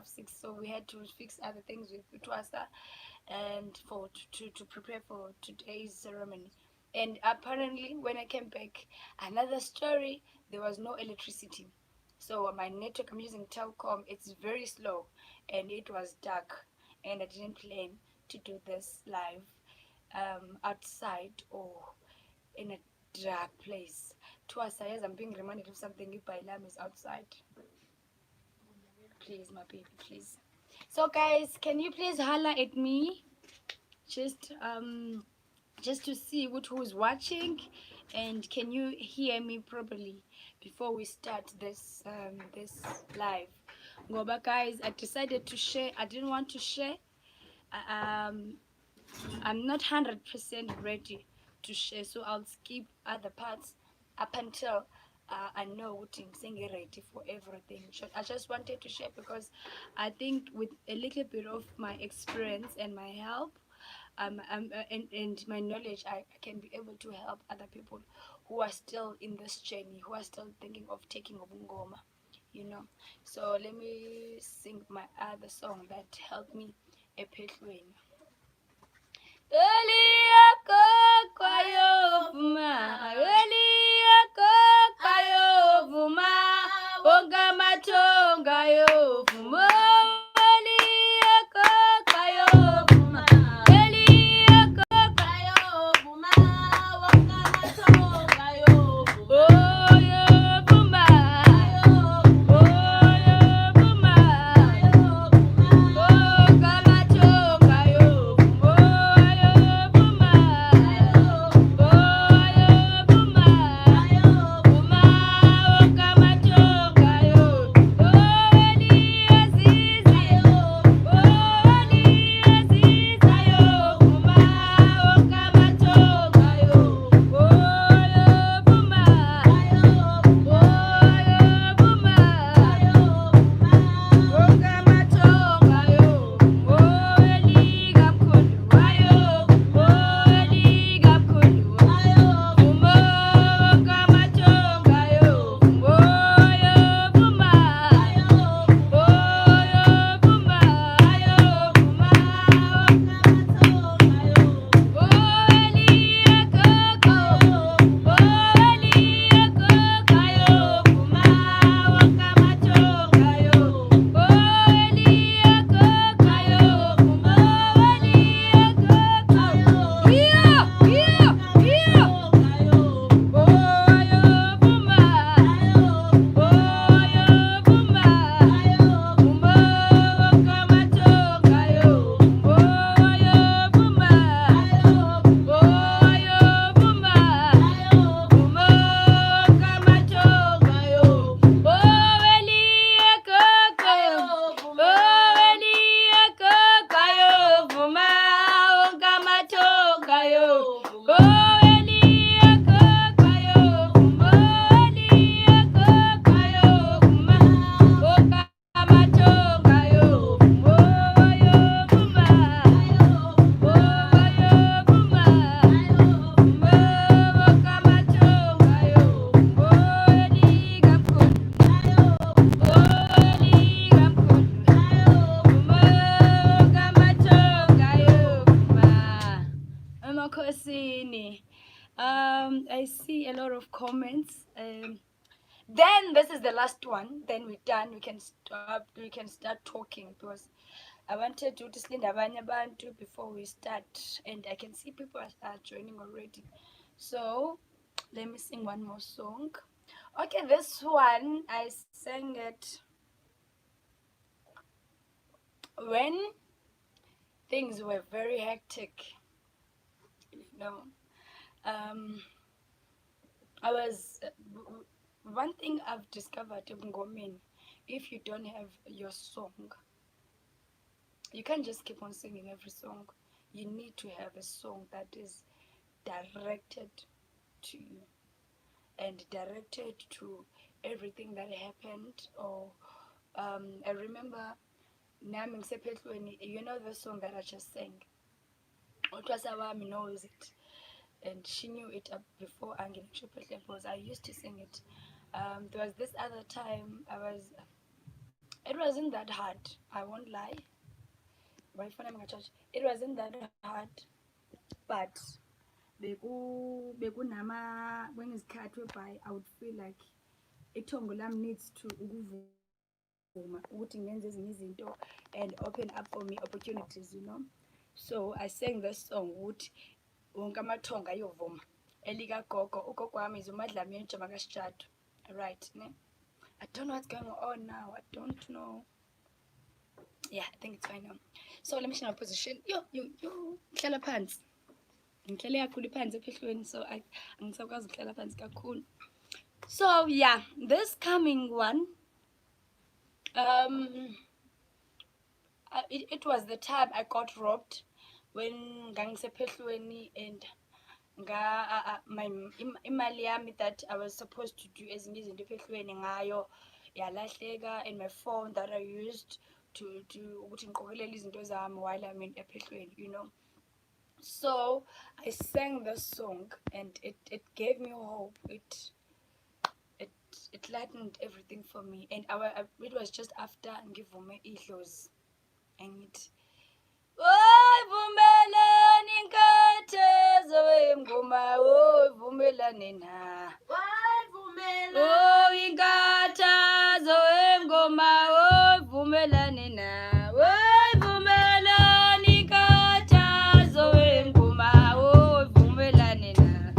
6, so we had to fix other things with Twasa and to prepare for today's ceremony. And apparently when I came back, another story, there was no electricity. So my network, I'm using Telkom, it's very slow and it was dark, and I didn't plan to do this live outside or in a dark place. Twasa, yes, I'm being reminded of something. If Bailam is outside, please, my baby, please. So guys, can you please holler at me? Just to see who's watching, and can you hear me properly before we start this this live. Ngoba guys, I decided to share. I didn't want to share. um I'm not 100% ready to share, so I'll skip other parts up until I know what I'm saying ready for everything. I just wanted to share because I think with a little bit of my experience and my help, and my knowledge, I can be able to help other people who are still in this journey, who are still thinking of taking Obungoma, you know. So let me sing my other song that helped me a Petluin. I see a lot of comments. Then this is the last one. Then we're done. We can stop. We can start talking because I wanted to listen abanye abantu before we start, and I can see people are joining already. So let me sing one more song. Okay, this one I sang it when things were very hectic. You know, I was one thing I've discovered in Gomin, if you don't have your song, you can't just keep on singing every song. You need to have a song that is directed to you and directed to everything that happened. Or I remember Nami Ngisephehlweni, you know the song that I just sang. Utwasa Wami knows it, and she knew it before Angela because I used to sing it. There was this other time I was It wasn't that hard, I won't lie. It wasn't that hard, but kwenizikhathi whereby I would feel like ithongo lam needs to ukuvuma ukuthi ngenze ezinye izinto and open up for me opportunities, you know. So I sang this song ukuthi wonke amathongo ayovuma elikagogo. Ugogo wami is uMadlamini Jamakasitshatu, right, ne? I don't know what's going on now. I don't know. Yeah, I think it's fine now. So let me change my position. Yo, ngihlala phansi. Ngihlale kakhulu phansi ephehlweni, so angisakwazi ukuhlala phansi kakhulu. So yeah, this coming one, it was the time I got robbed when ngangisephehlweni and imali yami that I was supposed to do ezinye izinto ephehlweni ngayo yalahleka, and my phone that I used to ukuthi ngiqokelele izinto zami while I'm in ephehlweni, you know. So I sang this song and it gave me hope. It lightened everything for me, and it was just after ngivume idlozi and vumelani nkathazo wengoma vumelani na inkathazo wengoma vumelani na vumelani nkathazo wengoma vumelani na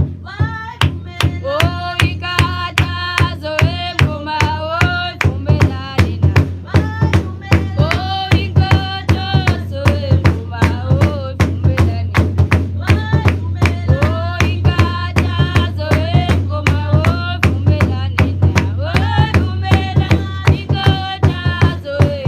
inkathazo wengoma vumelani na inkathazo wengoma vumelani inkathazo wengoma vumelani na inkathazo wengoma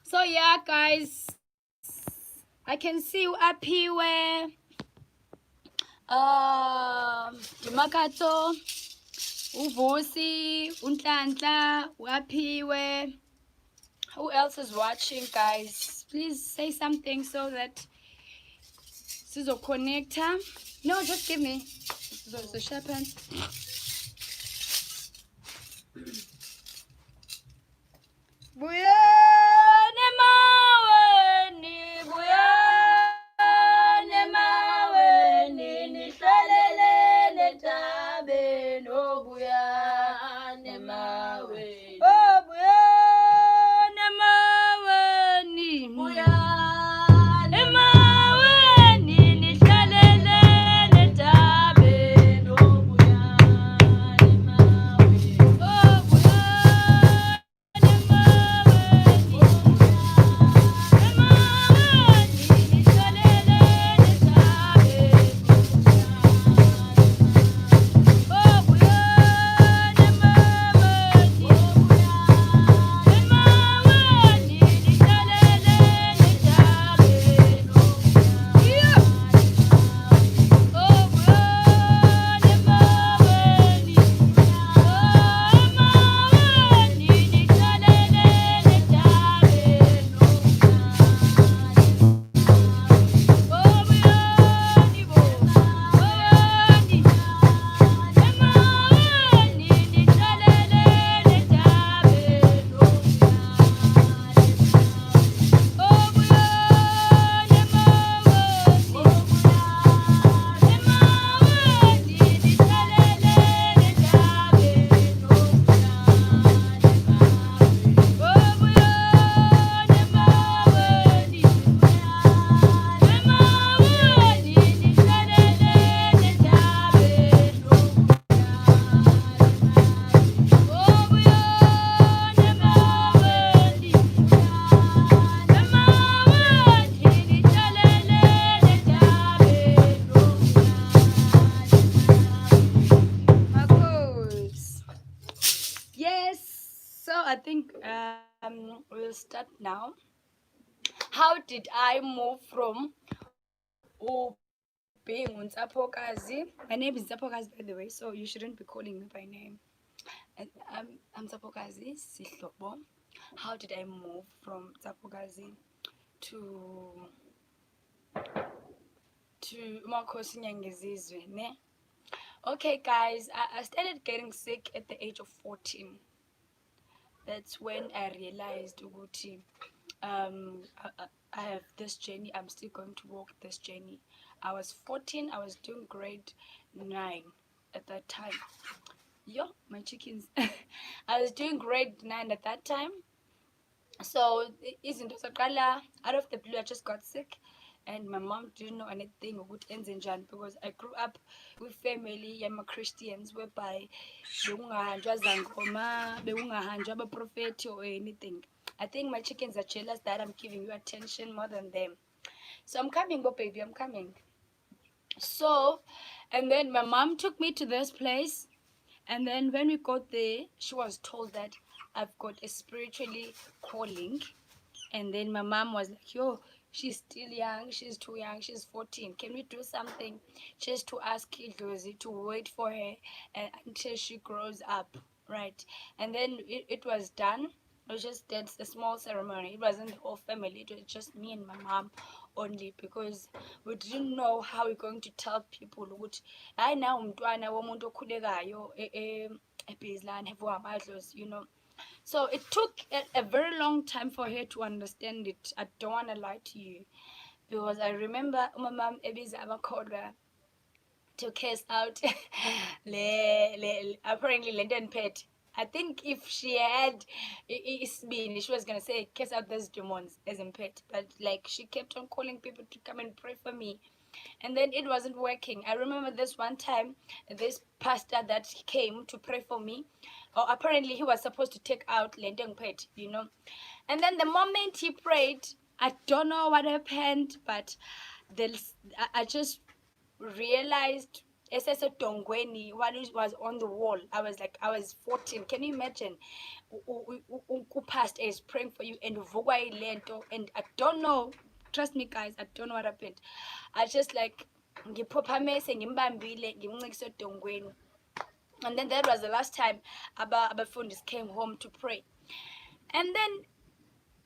So yeah, guys, I can see you up here where Makato, Uvusi, Untlantla, Wapiwe. Who else is watching, guys? Please say something so that Sizo connector. No, just give me the sharpen. Buyane maweni, nihlelele netabe no buyane maweni. Oh buyane maweni, nihlelele netabe no buyane maweni. Oh buyane maweni. we'll start now. How did I move from being Untsapokazi? My name is Ntsapokazi, by the way, so you shouldn't be calling me by name. And I'm Ntsapokazi Sihlobo. How did I move from Ntsapokazi to Umakhosi Nyangizizwe, ne? Okay, guys, I started getting sick at the age of 14. That's when I realized ukuthi, I have this journey. I'm still going to walk this journey. I was 14. I was doing grade 9 at that time. Yo, my chickens. I was doing grade 9 at that time. So izinto zaqala out of the blue. I just got sick, and my mom didn't know anything about enzenjani because I grew up with family yama Christians whereby bekungahanjwa zangoma, bekungahanjwa abaprofeti or anything. I think my chickens are jealous that I'm giving you attention more than them. So I'm coming, go baby, I'm coming. So, and then my mom took me to this place, and then when we got there, she was told that I've got a spiritually calling. And then my mom was like, yo, she's still young, she's too young, she's 14. Can we do something just to ask Idlozi to wait for her until she grows up, right? And then it was done. It was just did a small ceremony. It wasn't the whole family. It was just me and my mom only, because we didn't know how we're going to tell people ukuthi hayi na umntwana womuntu okhulekayo eBizlane have amadlozi, you know. So it took a very long time for her to understand it. I don't want to lie to you, because I remember my mom ebiza amakholwa to cast out apparently London Pet. I think if she had been, she was gonna say cast out those demons as in pet, but like she kept on calling people to come and pray for me, and then it wasn't working. I remember this one time, this pastor that came to pray for me, or apparently he was supposed to take out Lendeng Pet, you know, and then the moment he prayed, I don't know what happened, but I just realized Dongweni, what was on the wall. I was 14. Can you imagine? Pastor is praying for you and and I don't know. Trust me, guys, I don't know what happened. I just like ngiphophame sengimbambile ngimncikise Dongweni. And then that was the last time abafundis came home to pray. And then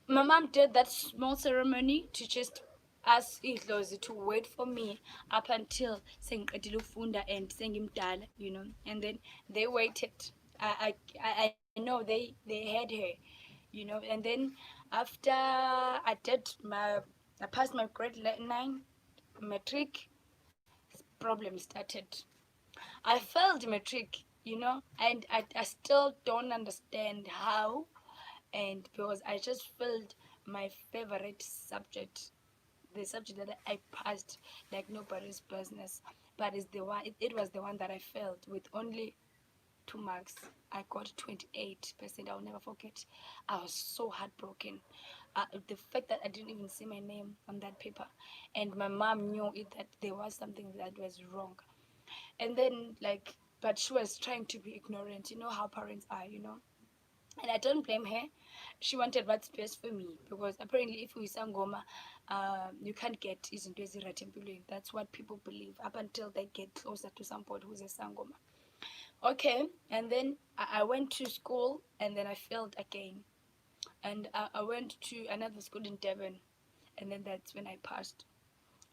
my mom did that small ceremony to just ask Idlozi to wait for me up until sengiqedile ukufunda and sengimdala, you know. And then they waited. I know they had her, you know. And then after I passed my grade 9 matric, problem started. I failed matric, you know, and I still don't understand how, and because I just failed my favorite subject, the subject that I passed like nobody's business, but it's the one, it was the one that I failed with only 2 marks. I got 28%. I'll never forget. I was so heartbroken. The fact that I didn't even see my name on that paper, and my mom knew it, that there was something that was wrong. And then but she was trying to be ignorant. You know how parents are, you know. And I don't blame her. She wanted what's best for me, because apparently if we sangoma, you can't get izinto ezirathi empilweni. That's what people believe up until they get closer to somebody who's a sangoma. Okay, and then I went to school, and then I failed again, and I went to another school in Devon, and then that's when I passed.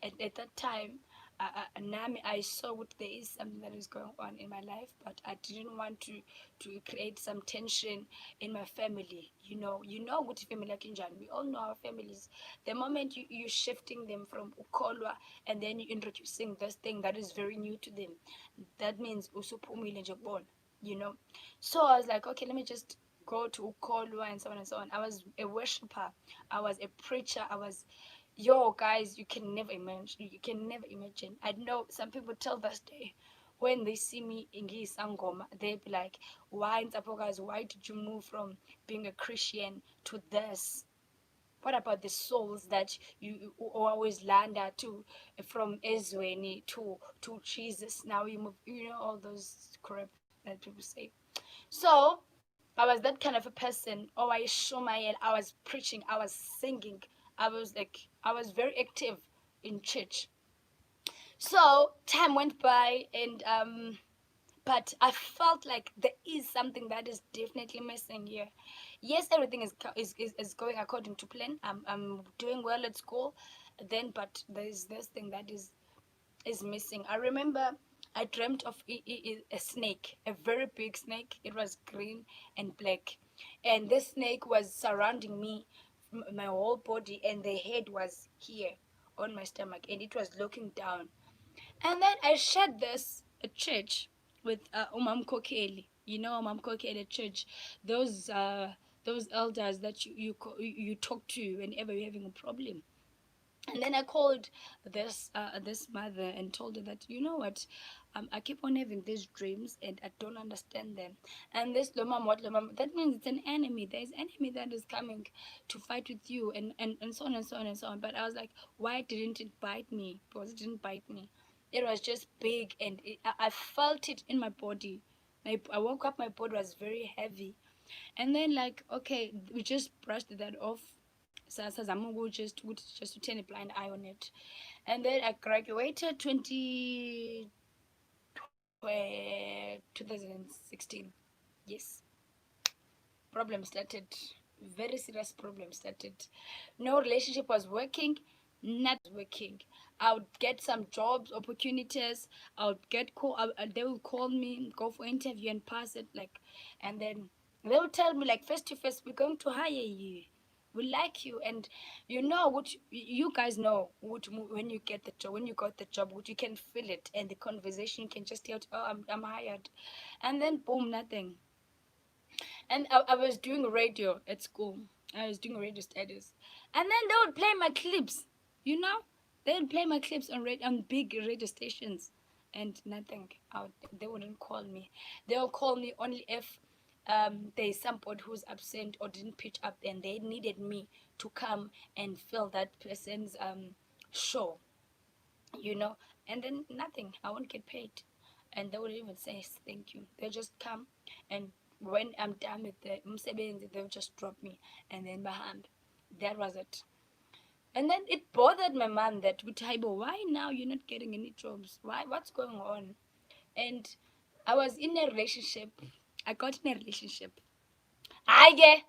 And at that time, I saw what there is something that is going on in my life, but I didn't want to create some tension in my family. You know good family like Injan. We all know our families. The moment you're shifting them from Ukolwa and then you're introducing this thing that is very new to them, that means usupumile nje kubona, you know. So I was like, okay, let me just go to Ukolwa and so on and so on. I was a worshiper. I was a preacher. I was, yo, guys, you can never imagine. I know some people till this day, when they see me in Sangoma, they be like, why Ntsapokazi, why did you move from being a Christian to this? What about the souls that you always land at, to from Ezweni to Jesus? Now you move, you know, all those crap that people say. So I was that kind of a person. Oh, I show my head. I was preaching. I was singing. I was very active in church. So time went by, and but I felt like there is something that is definitely missing here. Yes, everything is going according to plan. I'm doing well at school, then but there is this thing that is missing. I remember I dreamt of a snake, a very big snake. It was green and black, and this snake was surrounding me, my whole body, and the head was here on my stomach, and it was looking down. And then I shared this at church with Umam Kokeli. You know Umam Kokeli at church, those elders that you talk to whenever you're having a problem. And then I called this mother and told her that, you know what, I keep on having these dreams and I don't understand them. And this Lomam, what Lomam, that means it's an enemy. There's enemy that is coming to fight with you, and so on and so on and so on. But I was like, why didn't it bite me? Because it didn't bite me. It was just big, and I felt it in my body. I woke up, my body was very heavy. And then, like, okay, we just brushed that off. Sazama just to turn a blind eye on it. And then I graduated 2016. Yes. Problem started. Very serious problem started. No relationship was working. Not working. I would get some jobs opportunities. I would get call. They would call me, go for interview and pass it. Like, and then they would tell me like face to face, we're going to hire you. We like you, and you know what you guys know what when you get the job, when you got the job, what you can feel it, and the conversation you can just tell, oh, I'm hired, and then boom, nothing. And I was doing radio at school. I was doing radio studies, and then they would play my clips. You know, they would play my clips on big radio stations, and nothing. They wouldn't call me. They'll call me only if there's somebody who's absent or didn't pitch up, and they needed me to come and fill that person's show. You know, and then nothing. I won't get paid, and they wouldn't even say thank you. They'll just come, and when I'm done with the umsebenzi, they'll just drop me, and then baham. That was it. And then it bothered my mom that with Taibo, why now you're not getting any jobs? Why? What's going on? And I was in a relationship. I got in a relationship. I get.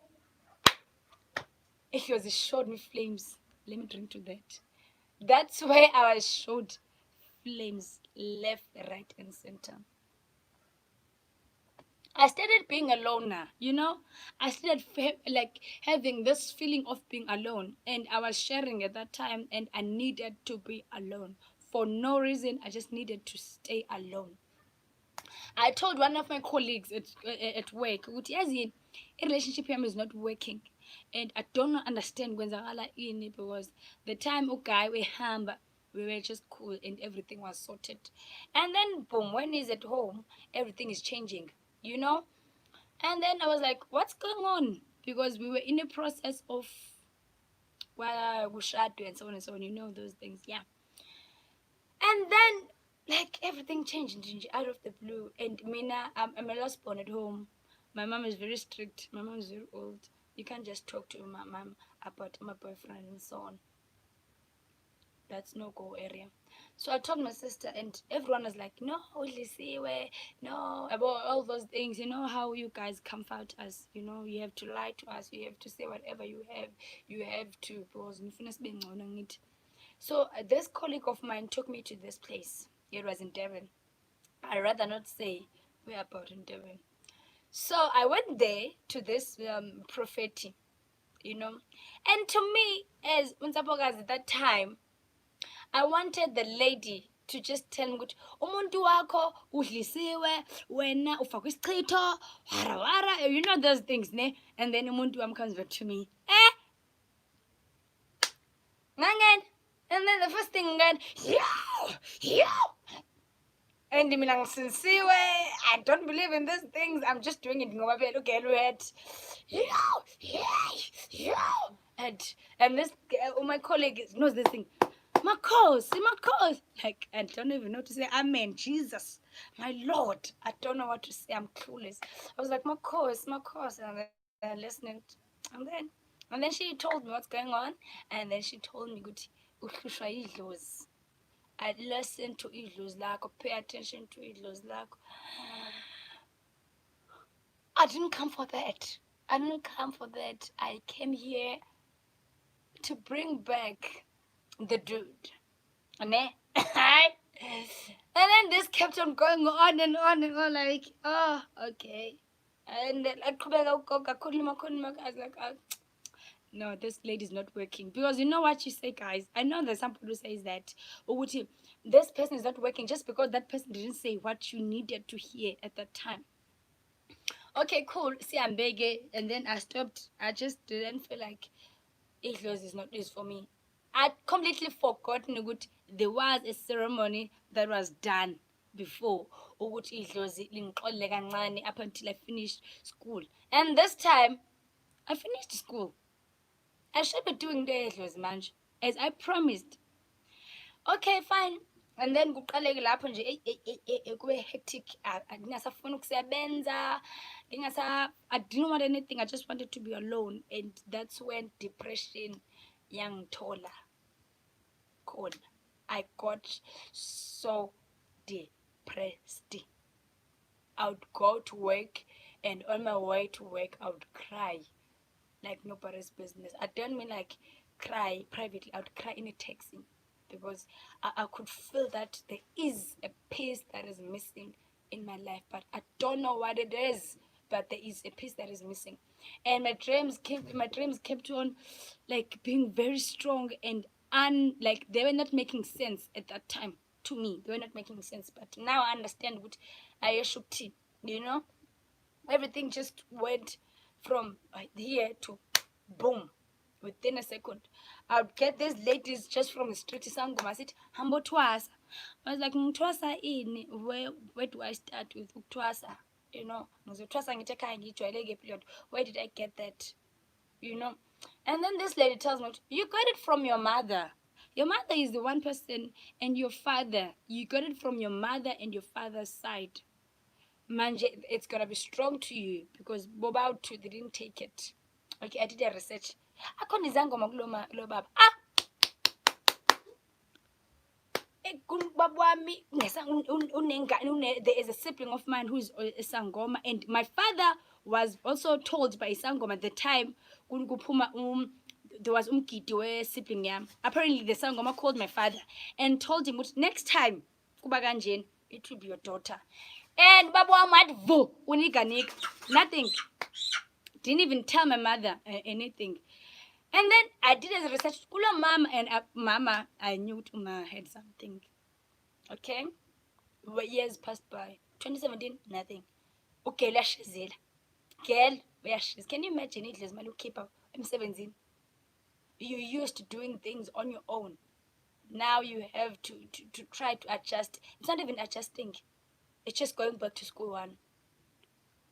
If you was showed me flames, let me drink to that. That's why I was showed flames left, right, and center. I started being alone now, you know. I started like having this feeling of being alone, and I was sharing at that time, and I needed to be alone for no reason. I just needed to stay alone. I told one of my colleagues at work, a relationship here is not working, and I don't understand because the time guy we hamba, we were just cool and everything was sorted, and then boom, when he's at home, everything is changing, you know. And then I was like, what's going on? Because we were in a process of Gushatu and so on and so on, you know those things, yeah. And then like everything changed out of the blue. And Mina, I'm a last born at home. My mom is very strict. My mom is very old. You can't just talk to my mom about my boyfriend and so on. That's no go area. So I told my sister, and everyone was like, no, no, about all those things. You know how you guys comfort us. You know, you have to lie to us. You have to say whatever you have. You have to. So this colleague of mine took me to this place. It was in Devon. I'd rather not say where about in Devon. So I went there to this prophet, you know. And to me, as Unzabogas at that time, I wanted the lady to just tell me, umuntu wakho udlisiwe, wena ufakwe isichitho, wara, you know those things, ne? And then umuntu wam comes back to me, Ngangen. And then the first thing again, yo. And I don't believe in these things. I'm just doing it. And this my colleague knows this thing. Makhosi, Makhosi. Like, I don't even know to say amen, Jesus, my Lord. I don't know what to say. I'm clueless. I was like, Makhosi, Makhosi. And then listening. And then she told me what's going on. And then she told me, good, uhlushwa idlozi. I listened to idlozi lakho. Pay attention to idlozi lakho. I didn't come for that. I didn't come for that. I came here to bring back the dude. Ne? And then this kept on going on and on and on, like, oh, okay. And then I was like, no, this lady's not working. Because you know what you say, guys? I know there's some people who says that, Uguti, this person is not working just because that person didn't say what you needed to hear at that time. Okay, cool. See, I'm begging. And then I stopped. I just didn't feel like Idlozi is not this for me. I'd completely forgotten that there was a ceremony that was done before ukuthi Idlozi lingixolele kancane up until I finished school. And this time, I finished school. I should be doing the Idlozi manje, as I promised. Okay, fine. And then kuqaleke lapho nje kube hectic. Ngingasafuna ukusebenza. I didn't want anything. I just wanted to be alone, and that's when depression yangithola khona. I got so depressed. I would go to work, and on my way to work, I would cry like nobody's business. I don't mean like cry privately. I would cry in a taxi because I could feel that there is a piece that is missing in my life, but I don't know what it is. But there is a piece that is missing, and my dreams kept on like being very strong and like they were not making sense at that time to me. They were not making sense, but now I understand what I should, you know. Everything just went from here to boom within a second. I would get these ladies just from the street. Sangoma, I said, Hambo Twasa. I was like, Twasa in, where do I start with Twasa? You know, where did I get that? You know? And then this lady tells me, you got it from your mother. Your mother is the one person, and your father, you got it from your mother and your father's side. Manje, it's gonna be strong to you because Boba too, they didn't take it. Okay, I did a research. Akhona izangoma kulo baba. There is a sibling of mine who's a sangoma, and my father was also told by sangoma at the time there was umgidi sibling yam. Apparently the sangoma called my father and told him, next time kuba kanjeni, it will be your daughter. And Baba Ahmad, nothing. Didn't even tell my mother anything. And then I did as a research. Kula mama and mama, I knew Uma had something. Okay? Years passed by. 2017, nothing. Okay, lashizela. Girl, can you imagine it? Let's keep up. I'm 17. You're used to doing things on your own. Now you have to try to adjust. It's not even adjusting. It's just going back to school one.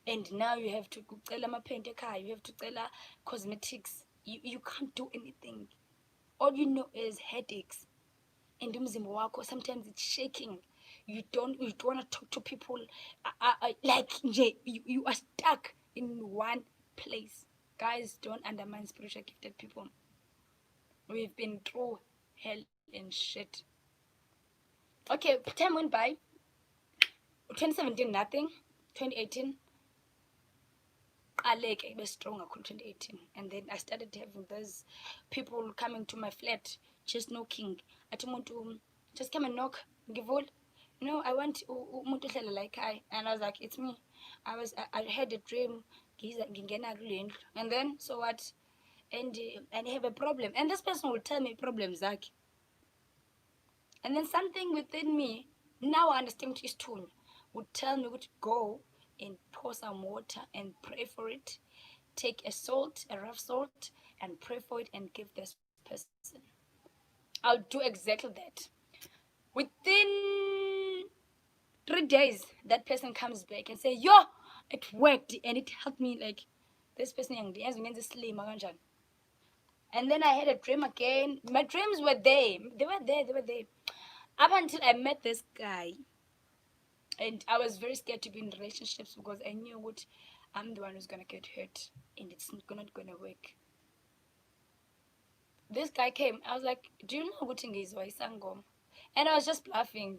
And now you have to cela amaphente ekhaya, you have to cela cosmetics. You can't do anything. All you know is headaches. And umzimba wakho sometimes it's shaking. You don't want to talk to people. Like you are stuck in one place. Guys, don't undermine spiritual gifted people. We've been through hell and shit. Okay, time went by. 2017, nothing. 2018, I was stronger in 2018. And then I started having those people coming to my flat, just knocking. I told them, just come and knock. Give all. No, I want to like I. And I was like, it's me. I had a dream. And then, so what? And I have a problem. And this person will tell me problems like. And then something within me, now I understand his tone, would tell me to go and pour some water and pray for it. Take a rough salt, and pray for it and give this person. I'll do exactly that. Within 3 days, that person comes back and say, yo, it worked and it helped me. Like, this person young, slim. And then I had a dream again. My dreams were there. They were there. They were there. Up until I met this guy. And I was very scared to be in relationships because I knew what I'm the one who's going to get hurt. And it's not going to work. This guy came. I was like, do you know what is Sangom? And I was just laughing.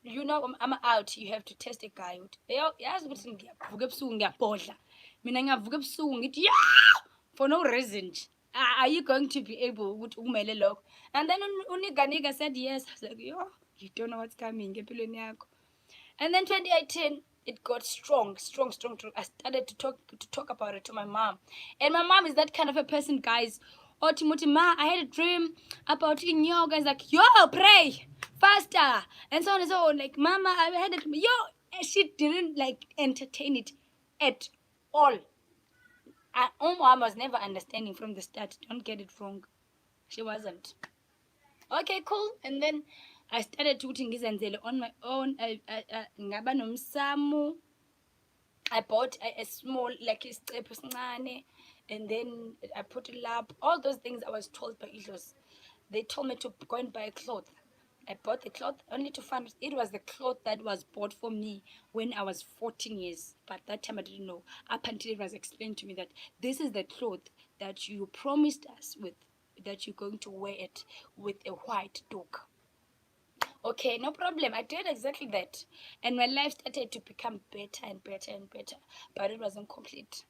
You know, I'm out. You have to test a guy out. Yazi ukuthi ngiyavuka ebusuku ngiyabhodla. Mina ngiyavuka ebusuku ngithi yeah! For no reason. Are you going to be able ukuthi umele lokho? And then uniga said yes. I was like, yo, you don't know what's coming empilweni yakho. And then 2018 it got strong. I started to talk about it to my mom. And my mom is that kind of a person, guys. Oh, Timothy, ma, I had a dream about yoga. It's like, yo, pray faster, and so on and so on. Like, mama, I had a dream. Yo, and she didn't like entertain it at all. Mom was never understanding from the start. Don't get it wrong. She wasn't. Okay, cool. And then I started to ngizenzele on my own. Ngaba nomsamu. I bought a small, like isicephu esincane, and then I put it up. All those things I was told by Idlos. They told me to go and buy a cloth. I bought the cloth only to find it was the cloth that was bought for me when I was 14 years. But that time I didn't know. Up until it was explained to me that this is the cloth that you promised us with, that you're going to wear it with a white dog. Okay, no problem. I did exactly that. And my life started to become better and better and better. But it wasn't complete.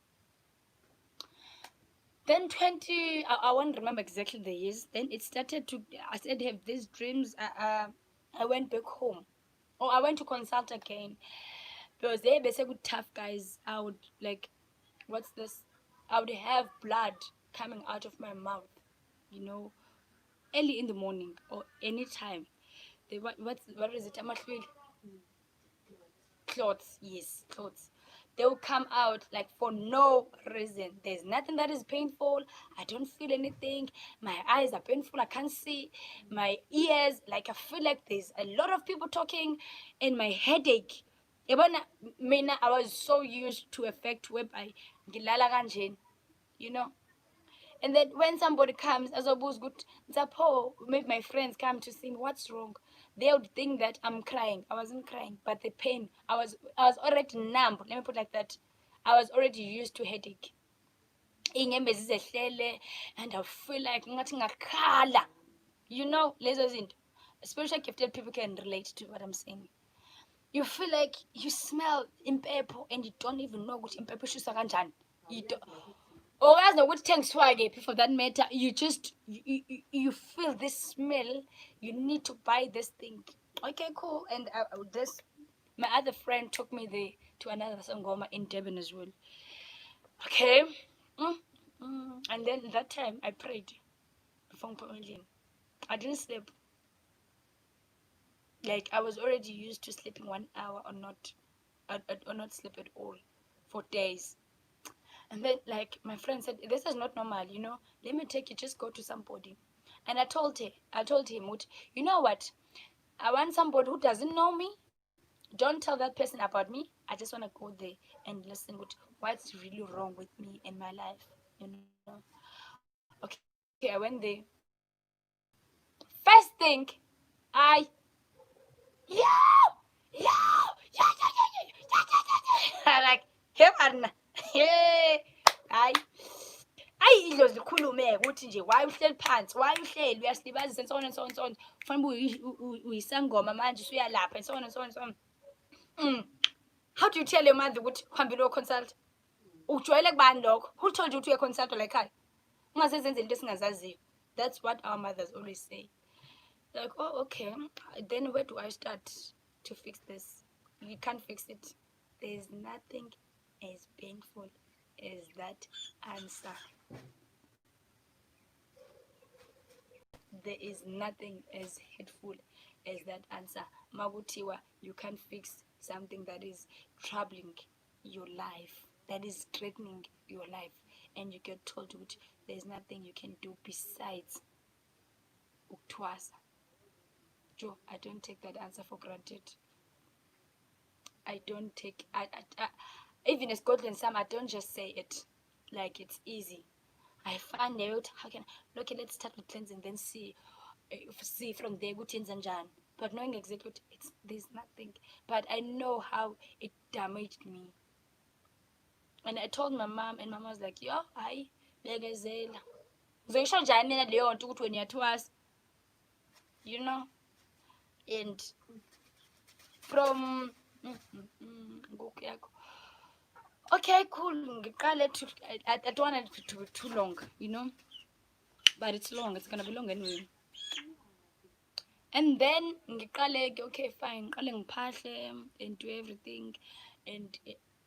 Then I won't remember exactly the years. Then it started to, I said, have these dreams. I went back home. Or I went to consult again. Because they were good tough guys. I would like, what's this? I would have blood coming out of my mouth, you know, early in the morning or any time. What is it? Clothes, yes, clothes. They will come out like for no reason. There's nothing that is painful. I don't feel anything. My eyes are painful. I can't see. My ears, like I feel like there's a lot of people talking, and my headache. Mina, I was so used to effect whereby ngilala kanjeni, you know. And then when somebody comes, as a booze good, maybe my friends come to see me, what's wrong? They would think that I'm crying. I wasn't crying, but the pain, I was already numb. Let me put it like that. I was already used to headache. And I feel like ngakhala. You know, especially gifted people can relate to what I'm saying. You feel like you smell impepho and you don't even know what impepho shusa kanjani. You don't. Or as no what thanks for that matter, you feel this smell, you need to buy this thing. Okay, cool. And my other friend took me there to another sangoma in Durban as well. Okay. And then that time I prayed before I didn't sleep. Like I was already used to sleeping 1 hour or not sleep at all for days. And then, like, my friend said, this is not normal, you know. Let me take you, just go to somebody. And I told him, you know what? I want somebody who doesn't know me. Don't tell that person about me. I just want to go there and listen with what's really wrong with me in my life, you know. Okay, I went there. First thing, like, hey, man, hey, Idlozi likhulume ukuthi nje why uhleli phansi, why uhleli uyasilibazisa and so on and so on and so on. Fanele uyisangoma manje usuyalapha and so on and so on and so on. How do you tell your mother ukuthi uhambile consult? Ujwayele kubani lokho? Who told you to consult la ekhaya? Ungazenzela into esingazaziyo. That's what our mothers always say. Like, oh, okay. Then where do I start to fix this? You can't fix it. There's nothing as painful as that answer. There is nothing as hateful as that answer. Magutiwa, you can't fix something that is troubling your life, that is threatening your life, and you get told which there's nothing you can do besides uktwasa. Joe, I don't take that answer for granted. I don't take even in Scotland, I don't just say it like it's easy. I find out how can okay, let's start with cleansing, then see from there good and Jan. But knowing exactly what there's nothing. But I know how it damaged me. And I told my mom, and mom was like, yo, hayi, bekezela. Ngizoyisho njani mina leyo nto ukuthi wena uyathwasa? You know? And from okay, cool. I don't want it to be too long, you know? But it's long, it's gonna be long anyway. And then okay, fine, ngiqale ngiphahle and do everything, and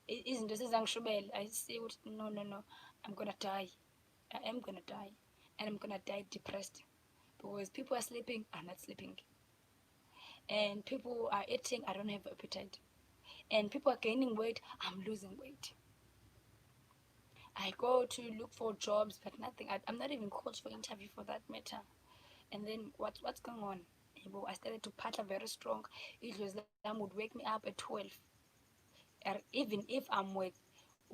izinto sezangishubela. I say no, I'm gonna die. I am gonna die, and I'm gonna die depressed because people are sleeping, I'm not sleeping, and people are eating, I don't have appetite, and people are gaining weight, I'm losing weight. I go to look for jobs, but nothing. I'm not even called for interview for that matter. And then what's going on? I started to pattern very strong. It was that would wake me up at 12. Even if I'm with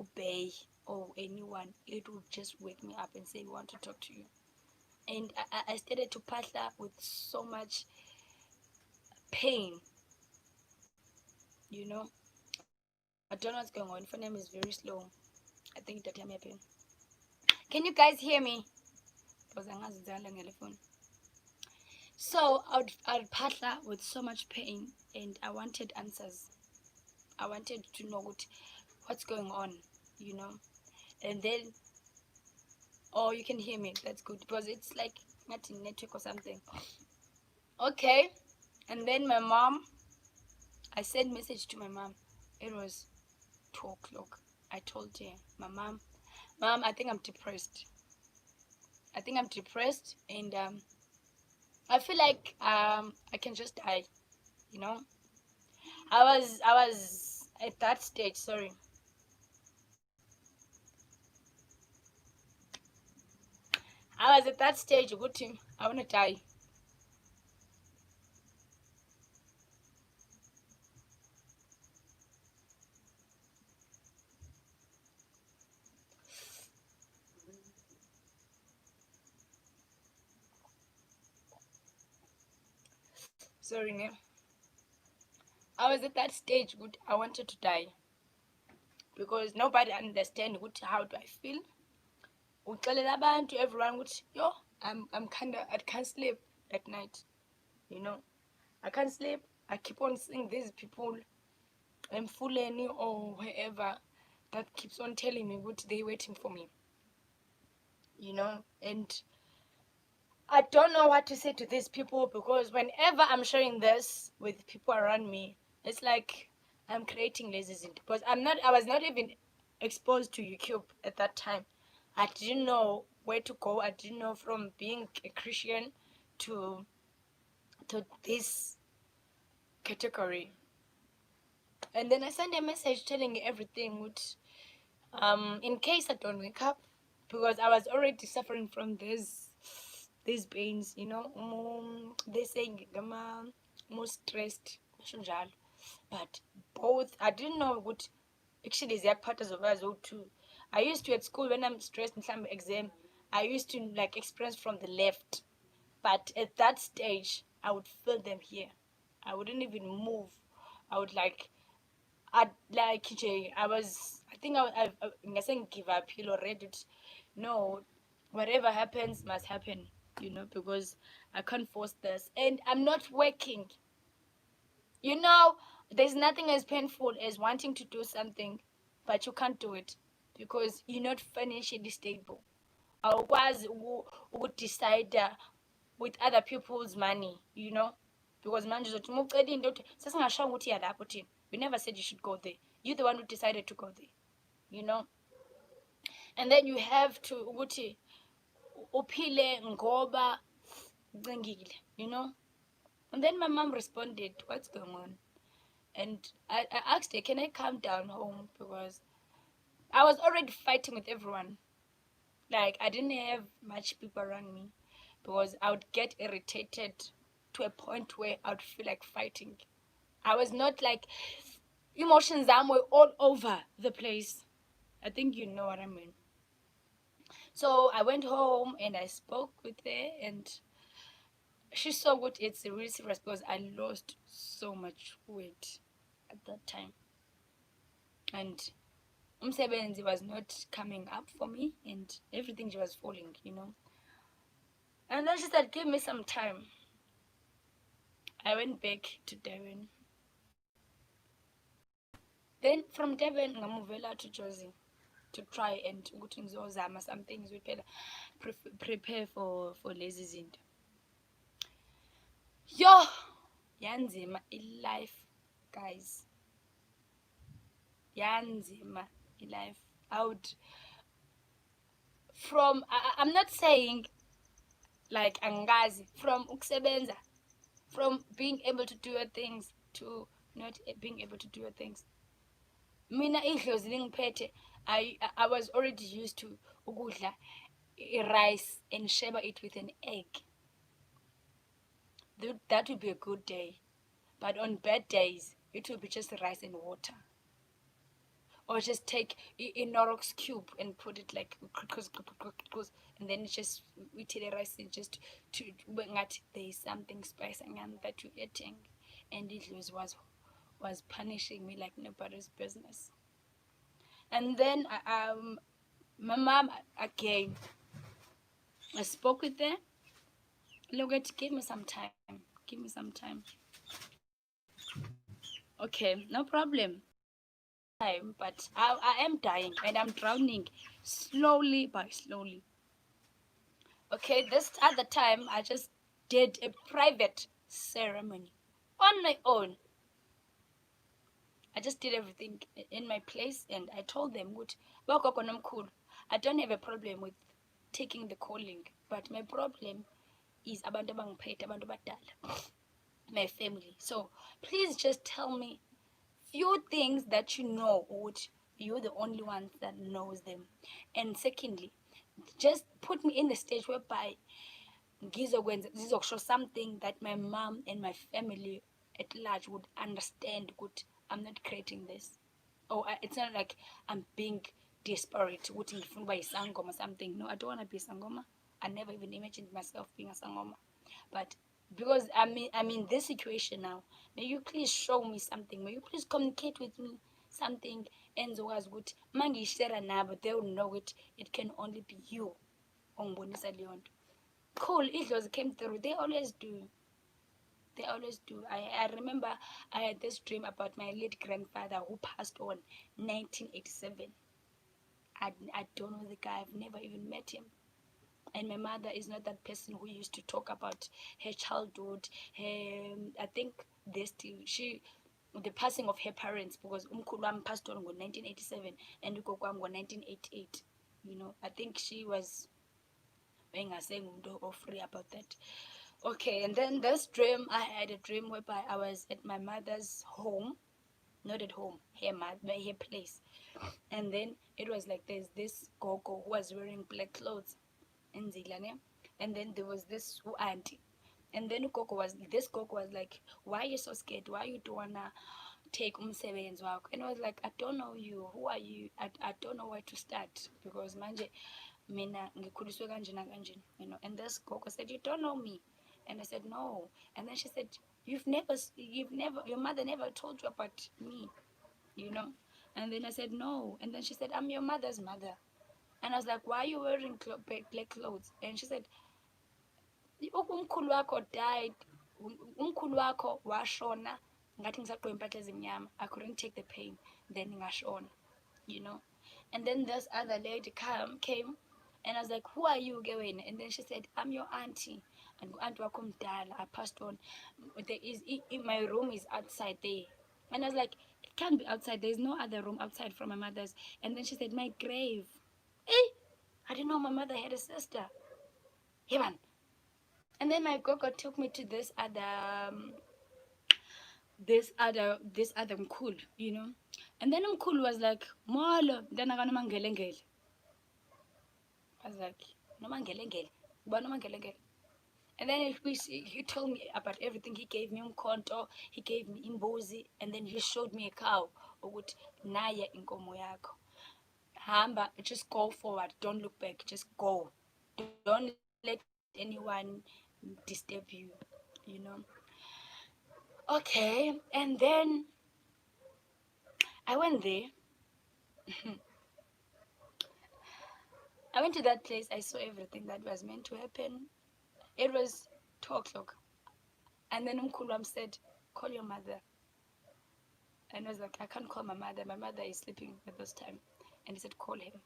Ubay or anyone, it would just wake me up and say, we want to talk to you. And I started to pattern with so much pain, you know. I don't know what's going on. Phone name is very slow. I think that I'm happy. Can you guys hear me? Because I'm on the phone. So I'd partner with so much pain, and I wanted answers. I wanted to know what's going on, you know. And then, oh, you can hear me. That's good because it's like not in network or something. Okay. And then my mom, I sent message to my mom. It was 2 o'clock. I told her, my mom, I think I'm depressed. I think I'm depressed, and I feel like I can just die, you know. I was at that stage. Sorry, I was at that stage. Good team. I wanna die. Sorry, name. I was at that stage. Good. I wanted to die because nobody understand what how do I feel. Uxelela abantu everyone ukuthi yo I'm kinda I can't sleep at night. You know, I can't sleep. I keep on seeing these people, Fulani or wherever, that keeps on telling me what they waiting for me. You know, and I don't know what to say to these people because whenever I'm sharing this with people around me, it's like I'm creating lazy because I was not even exposed to YouTube at that time. I didn't know where to go. I didn't know from being a Christian to this category. And then I sent a message telling everything which in case I don't wake up, because I was already suffering from these pains, you know. They saying I'm more stressed, but both I didn't know what actually is part of us too. I used to at school when I'm stressed in some exam, I used to like express from the left, but at that stage I would feel them here. I wouldn't even move. I would like I think I saying give up already. No, whatever happens must happen, you know, because I can't force this. And I'm not working. You know, there's nothing as painful as wanting to do something, but you can't do it because you're not financially stable. Awukwazi ukudecide with other people's money, you know, because manje uzothi uma ucela into uthi sesingashongo ukuthi iya lapho thina. We never said you should go there. You're the one who decided to go there, you know. And then you have to ukuthi uphile ngoba ucingile, you know. And then my mom responded, what's going on? And I asked her, can I come down home? Because I was already fighting with everyone. Like, I didn't have much people around me because I would get irritated to a point where I would feel like fighting. I was not like, emotions were all over the place. I think you know what I mean. So I went home and I spoke with her, and she saw what it's really serious because I lost so much weight at that time, and umsebenzi was not coming up for me, and everything just was falling, And then she said, "Give me some time." I went back to Durban. Then from Durban, ngamuvela to Jozi to try and ukuthi ngizozama some things phela prepare for lezi zinto. Yo, yanzima life, guys. Yanzima life. Out from I'm not saying like angazi, from ukusebenza, from being able to do your things to not being able to do your things. Mina idlozi lingiphethe. I was already used to ukudla rice and share it with an egg. That would be a good day, but on bad days it will be just rice and water, or just take a Norox cube and put it like, and then just eat the rice and just to ngathi there is something spicy that you're eating, and it was punishing me like nobody's business. And then my mom again, I spoke with her. Look, give me some time. Give me some time. Okay, no problem. But I am dying and I'm drowning slowly by slowly. Okay, this other time I just did a private ceremony on my own. I just did everything in my place, and I told them, "Cool. I don't have a problem with taking the calling, but my problem is abantu abangiphethe, abantu abadala, my family. So please just tell me few things that you know, which you're the only one that knows them. And secondly, just put me in the stage whereby show something that my mom and my family at large would understand. Good, I'm not creating this. It's not like I'm being desperate, by sangoma or something. No, I don't want to be sangoma. I never even imagined myself being a sangoma. But because I'm in this situation now, may you please show me something. May you please communicate with me something. And so as good, mangi share now, but they will know it can only be you. Cool, it came through. They always do. They always do. I remember I had this dream about my late grandfather who passed on 1987. I don't know the guy. I've never even met him. And my mother is not that person who used to talk about her childhood. I think the passing of her parents, because umkhulu passed on in 1987 and ugogo in 1988. I think she was saying free about that. Okay, and then this dream, I had a dream whereby I was at my mother's home, not at home, her place. And then it was like there's this gogo who was wearing black clothes in Zilane, and then there was this auntie. And then this gogo was like, "Why are you so scared? Why you don't wanna take umsebenzi wakho?" And I was like, "I don't know you. Who are you? I don't know where to start, because manje mina ngikhuliswe kanje nakanje, And this gogo said, "You don't know me." And I said, "No." And then she said, your mother never told you about me, And then I said, "No." And then she said, "I'm your mother's mother." And I was like, "Why are you wearing black clothes?" And she said, "Umkhulu wakho died. Umkhulu wakho washona ngathi ngisagqoka impahla ezimnyama. I couldn't take the pain. Then ngashona, And then this other lady came, and I was like, "Who are you, Gewin?" And then she said, "I'm your auntie. And auntie wakho mdala, I passed on. My room is outside there." And I was like, "It can't be outside. There's no other room outside from my mother's." And then she said, "My grave." Hey, I didn't know my mother had a sister. Hey, man. And then my gogo took me to this other mkhulu, And then mkhulu was like, "Molo, then I got no mangelengele." I was like, "No mangelengele? But no mangelengele." And then he told me about everything. He gave me umkhonto, he gave me imbuzi, and then he showed me a cow. Ukuthi naya inkomo yakho. hamba, just go forward, don't look back, just go. Don't let anyone disturb you, you know. Okay, and then I went there. I went to that place, I saw everything that was meant to happen. It was 2 o'clock. And then Umkulwam said, call your mother. And I was like, I can't call my mother. My mother is sleeping at this time. And he said, call him.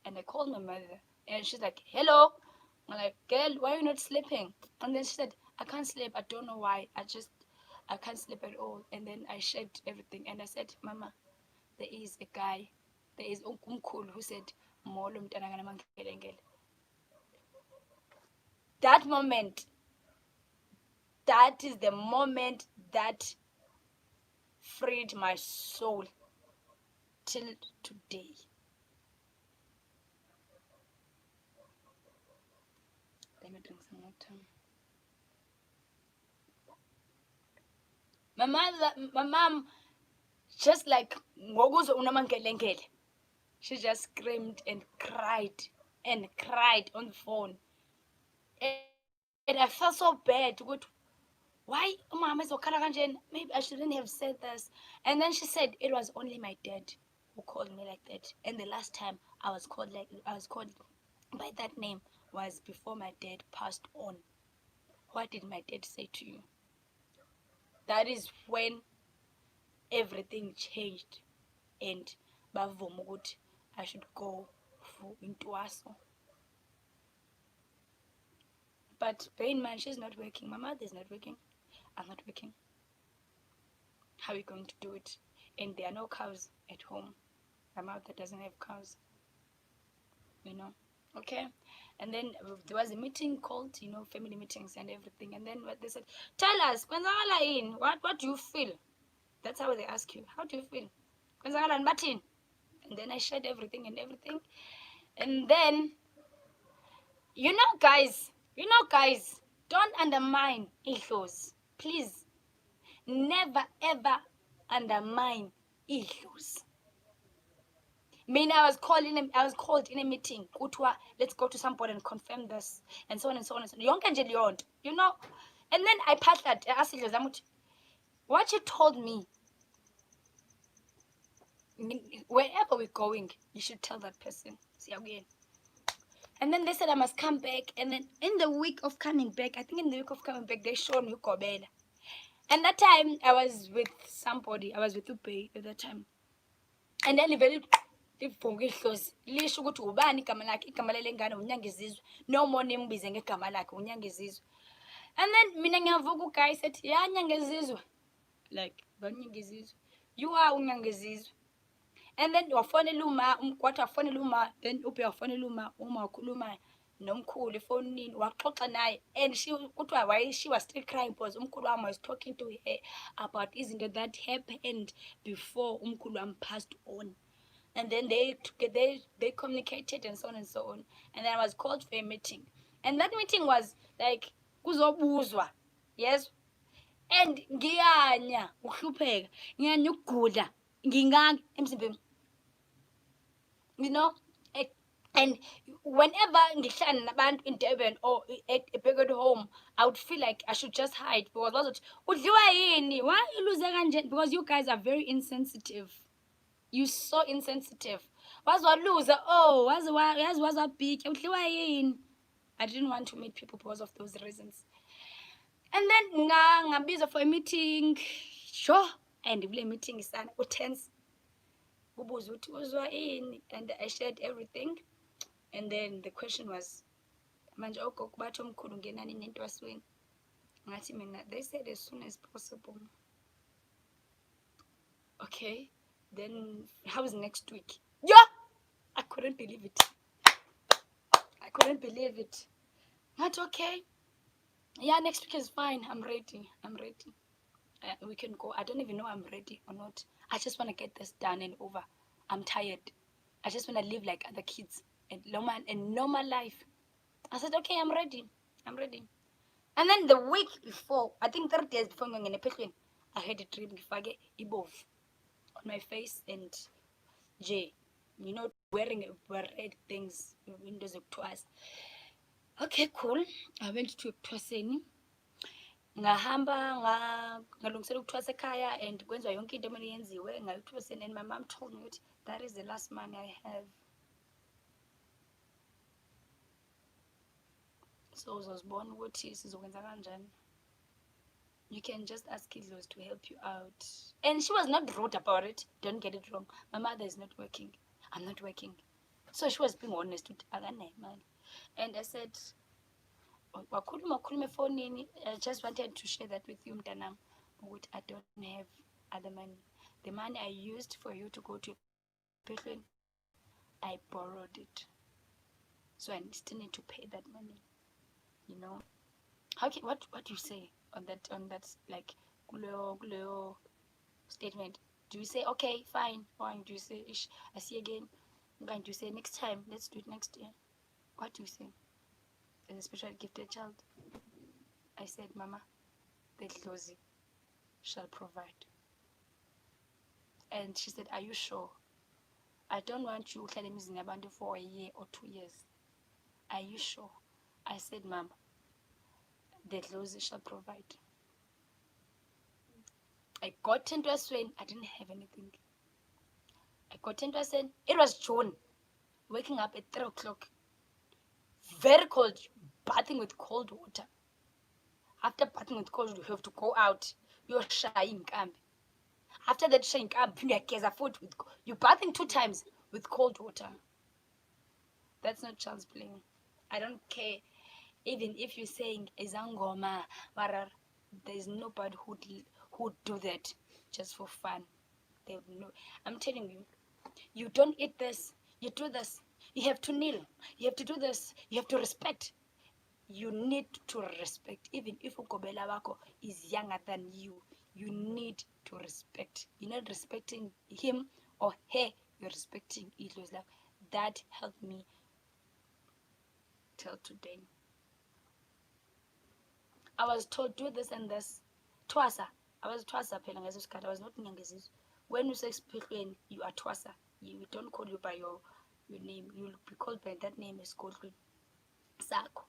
And I called my mother. And she's like, hello. I'm like, girl, why are you not sleeping? And then she said, I can't sleep. I don't know why. I can't sleep at all. And then I shared everything. And I said, Mama, there is a guy. There is Umkulu who said, Molo mtanangana mangelengele. That moment, that is the moment that freed my soul till today. Let me drink some water. My mom, just like ngokuzo unamangelengele, she just screamed and cried on the phone. And I felt so bad. Why mama izokhala kanjena? Maybe I shouldn't have said this. And then she said it was only my dad who called me like that. And the last time I was called by that name was before my dad passed on. What did my dad say to you? That is when everything changed, and bavuma ukuthi I should go for intwaso. But bear in mind, she's not working. My mother is not working. I'm not working. How are we going to do it? And there are no cows at home. My mother doesn't have cows, you know. Okay. And then there was a meeting called, you know, family meetings and everything. And then what they said, tell us, what do you feel? That's how they ask you. How do you feel? And then I shared everything. And then, you know, guys, don't undermine issues. Please, never ever undermine issues. I was called in a meeting. Let's go to somebody and confirm this, and so on and so on and so on. You know. And then I passed that. I asked what you told me. Wherever we're going, you should tell that person. See again. And then they said I must come back. And then in the week of coming back, they showed me Kobela. And that time I was with somebody. I was with Upe at that time. And then very lisho ukuthi ubani igama lakhe, igama lelengane uNyangizizwe, no more nimbize ngegama lakhe uNyangizizwe. And then mina ngiyavuka uguy said, yeah, Nyangizizwe. Like, Nyangizizwe, you are uNyangizizwe. And then wafonela uma, then Upe wafonela uma wakhuluma nomkhulu efonini waxoxa naye, and she was still crying because umkhulu wami was talking to her about izinto that happened before umkhulu wami passed on. And then they communicated and so on and so on. And then I was called for a meeting. And that meeting was like kuzobuzwa. Yes. And ngiyanya ukuhlupheka, ngiyanya ukugula, nginganga emzimbeni. You know? And whenever ngihlala nabantu in Durban or back at home, I would feel like I should just hide because udliwa yini? Why you lose kanje? Because you guys are very insensitive. You're so insensitive. Wazwaluza, oh, wazwabhitya, udliwa yini? I didn't want to meet people because of those reasons. And then ngabizwa for a meeting. Sure. And kule meeting isana utense. Ubuza ukuthi uzwa yini? And I shared everything. And then the question was, manje ogogo bathi omkhulu ngenani nentwasweni. Ngathi mina, they said as soon as possible. Okay. Then how is next week? Yeah, I couldn't believe it. Not okay. Yeah, next week is fine. I'm ready. We can go. I don't even know I'm ready or not. I just want to get this done and over. I'm tired. I just want to live like other kids and normal life. I said, okay, I'm ready. And then the week before, I think 30 days before I had a dream. On my face and J. you know, wearing red things, windows twice. Okay, cool. I went to ebuthwaseni, ngahamba ngalungisela ukuthwasa ekhaya and kwenziwa yonke into emele yenziwe ngayebuthwaseni, and my mom told me ukuthi that is the last money I have. So uzozibona ukuthi sizokwenza kanjani. You can just ask Idlozi to help you out. And she was not rude about it. Don't get it wrong. My mother is not working. I'm not working. So she was being honest with Agane. And I said, wakhuluma efonini, I just wanted to share that with you, mntanam, ukuthi I don't have other money. The money I used for you to go to Bethlehem, I borrowed it. So I still need to pay that money. You know? What do you say on that like kuleo statement? Do you say okay, fine, or do you say ish, I see again? And do you say next time, let's do it next year? What do you say as a special gifted child? I said, Mama, the Idlozi shall provide. And she said, are you sure? I don't want you to Abantu for a year or 2 years. Are you sure? I said, Mama, the Idlozi shall provide. I got into a swing, I didn't have anything. I got into a swing, it was June, waking up at 3 o'clock, very cold, bathing with cold water. After bathing with cold water, you have to go out, you're shying camp. After that shying camp, you're bathing 2 times with cold water. That's not child's playing. I don't care, even if you're saying, Izangoma, Marar, there's nobody who'd do that just for fun. They would know. I'm telling you, you don't eat this, you do this, you have to kneel, you have to do this, you have to respect. You need to respect. Even if ukobela wako is younger than you, you need to respect. You're not respecting him or her, you're respecting Idlozi. That helped me till today. I was told, do this and this. Twasa. I was Twasa phela ngeso sikhathi. I was not Nyangezizwe. When you say Siphelweni, you are Twasa. We don't call you by your name. You'll be called by that name as Godwin Sako.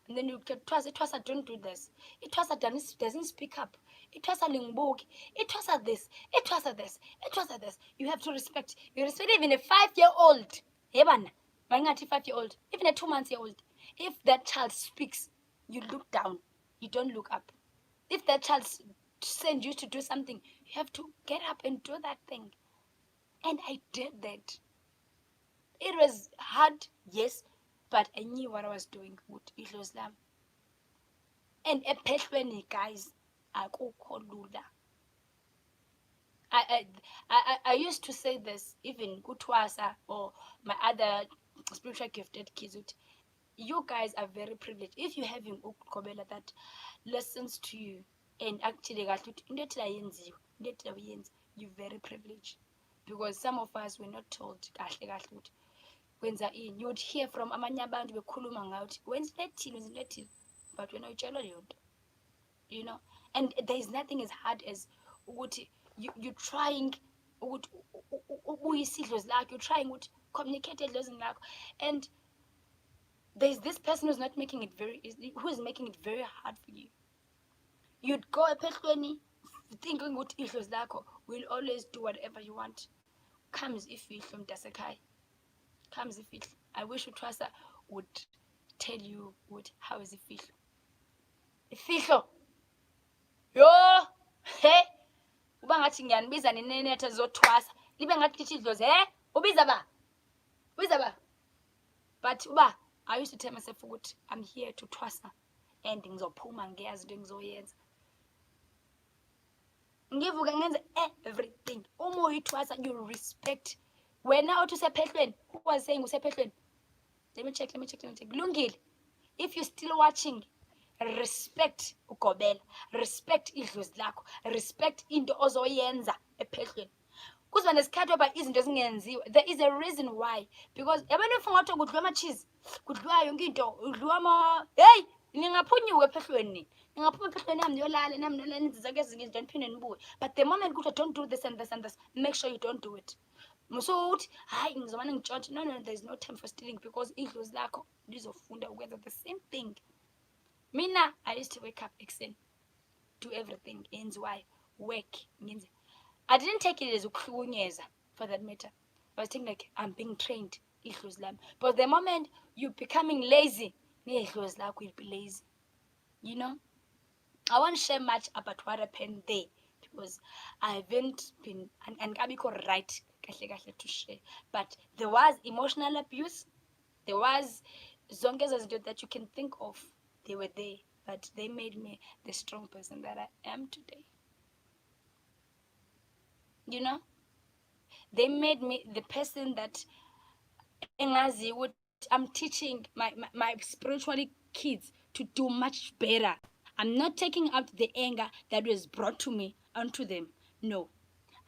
And then you get Twasa. Twasa, don't do this. Twasa doesn't speak up. Twasa lingboki. Twasa this. Twasa this. Twasa this. You have to respect. You respect even a 5-year-old. Ebana. Mangathi 5-year-old. Even a 2-month-old. If that child speaks, you look down. You don't look up. If that child sends you to do something, you have to get up and do that thing. And I did that. It was hard, yes, but I knew what I was doing with Idlozi. And ePhethlweni, guys, akukho lula. I used to say this, even kuTwasa or my other spiritual gifted kids. You guys are very privileged. If you have him that listens to you and actually you're very privileged. Because some of us were not told you would hear from amanye abantu bekhuluma ngathi wenzilethi but wena utshela yonke, you know. And there is nothing as hard as you're trying you're trying to communicate Idlozi lakho, and there's this person who's not making it very easy, who is making it very hard for you. You'd go ePhethlweni thinking what Idlozi lakho will always do whatever you want. Comes if from Dasakai. Comes if I wish Twasa would tell you how is it feel. Yo, hey, uba ngathi ngiyanibiza nenethe zothwasa, libe ngathi lithi Idlozi, ubiza ba. But uba, I used to tell myself, I'm here to Twasa, and ngizophuma ngiyazi into engizoyenza. Ngivuka ngenza everything. Uma uyithwasa, you respect. Wena uthi usephethlweni, who was saying usephethlweni? Let me check. Lungile. If you're still watching, respect ukobela, respect Idlozi lakho, respect into ozoyenza ephethlweni. Kuzoba nesikhathi oba izinto zingenziwa. There is a reason why. Because yabona ufunga ukuthi kudliwa ama-cheese, kudliwa yonke into, udliwa hey, ningaphunyuka ephethlweni. Ningaphuma ephethlweni nami niyolala, nami nenza zonke ezinye izinto niphinde nibuye. But the moment ukuthi don't do this and this and this, make sure you don't do it. Musuthi hayi ngizomane ngitshontshe. No, there's no time for stealing because idlozi lakho lizofunda ukwenza the same thing. Mina I used to wake up ekuseni, do everything, yenziwayo, work, ngenze. I didn't take it as ukuhlukunyezwa for that matter. I was thinking like I'm being trained, idlozi lami. But the moment you're becoming lazy, idlozi lakho will be lazy. You know? I won't share much about what happened there because I haven't been and kabikho right kahle to share. But there was emotional abuse. There was zonke ezazinto that you can think of. They were there, but they made me the strong person that I am today. You know? They made me the person that I'm teaching my spiritual kids to do much better. I'm not taking out the anger that was brought to me onto them. No.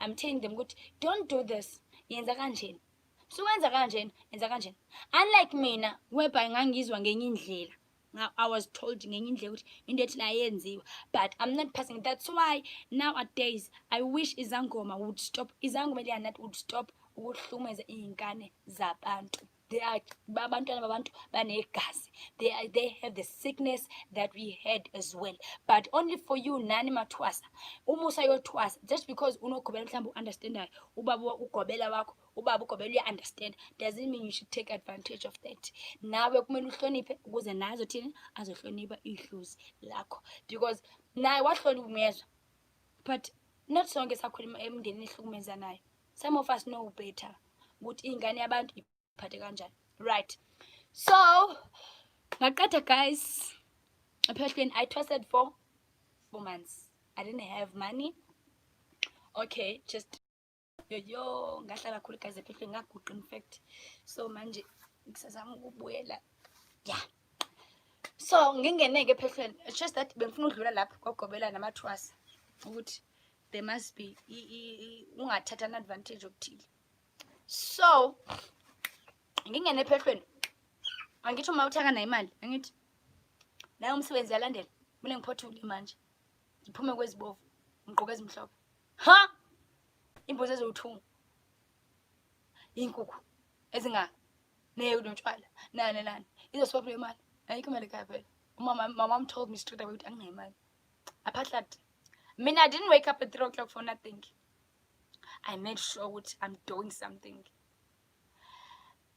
I'm telling them, don't do this. Yenza kanjeni. Suwenza kanjeni, yenza kanjeni. Unlike mina, whereby ngangizwa ngenye indlela. Now I was told ngenye indlela ukuthi into ethi la yenziwa, but I'm not passing. That's why nowadays I wish izangoma would stop. Izangoma leyanat would stop ukuhlumeza izingane zabantu. They are babantwana babantu banegazi. They have the sickness that we had as well. But only for you nani mathwasa. Umusa yothwasa just because unogobela mhlawumbe understandayo. Ubaba ugobela wakho, ubaba ugobela uya understand. Doesn't mean you should take advantage of that. Nawe kumele uhloniphe ukuze nazo thina azohlonipha idlozi lakho. Because naye wahlonipha umezwa. But not sonke sakhuluma emndenini ehlukumezanayo. Some of us know better. Ukuthi ingane yabantu right? So ngaqeda guys, apparently I trusted for 4 months. I didn't have money. Okay, just yo ngahlala kakhulu guys, apparently ngaguqa in fact. So manje ngisazama ukubuyela. Yeah. So ngingeneke apparently, it's just that bengifuna udlula lapho kwagobela namathwasa ukuthi there must be ungathatha an advantage okuthile. So ngingene ephehlweni angithi uma uthaka nayo imali angithi nayo umsebenzi yalandela kumele ngiphothule manje ngiphume kwezibovu ngigqoke ezimhlophe ha imbuzi eziwu2 inkukhu ezinga neyo nontshwala nani izosipha imali ayikho imali ekhaya phela. My mom told me straight away ukuthi anginayo imali. Apart that I didn't wake up at 3 o'clock for nothing. I made sure ukuthi I'm doing something.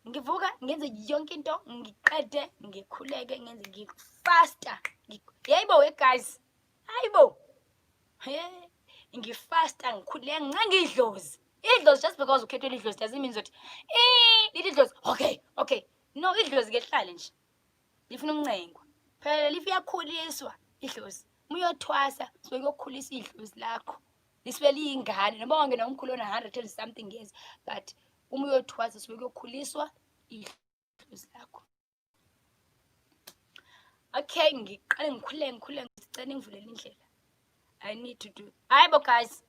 Ngivuka ngenze yonke into ngiqede ngikhuleke ngenze ngifasta yayibo we guys hayibo ngifasta ngikhuleke ngangidlozi idlozi just because ukhethwe idlozi doesn't mean that idlozi okay no idlozi kehlale nje lifuna umncengwa phela lifiyakhuliswa idlozi uyothwasa so yokukhulisa idlozi lakho liswele ingane noma wangena umkhulu ona 100 and something years but uyothwasa so yokukhuliswa idlozi lakho. Okay, ngiqale ngikhule ngicela ngivulele indlela. I need to do. Hayibo guys.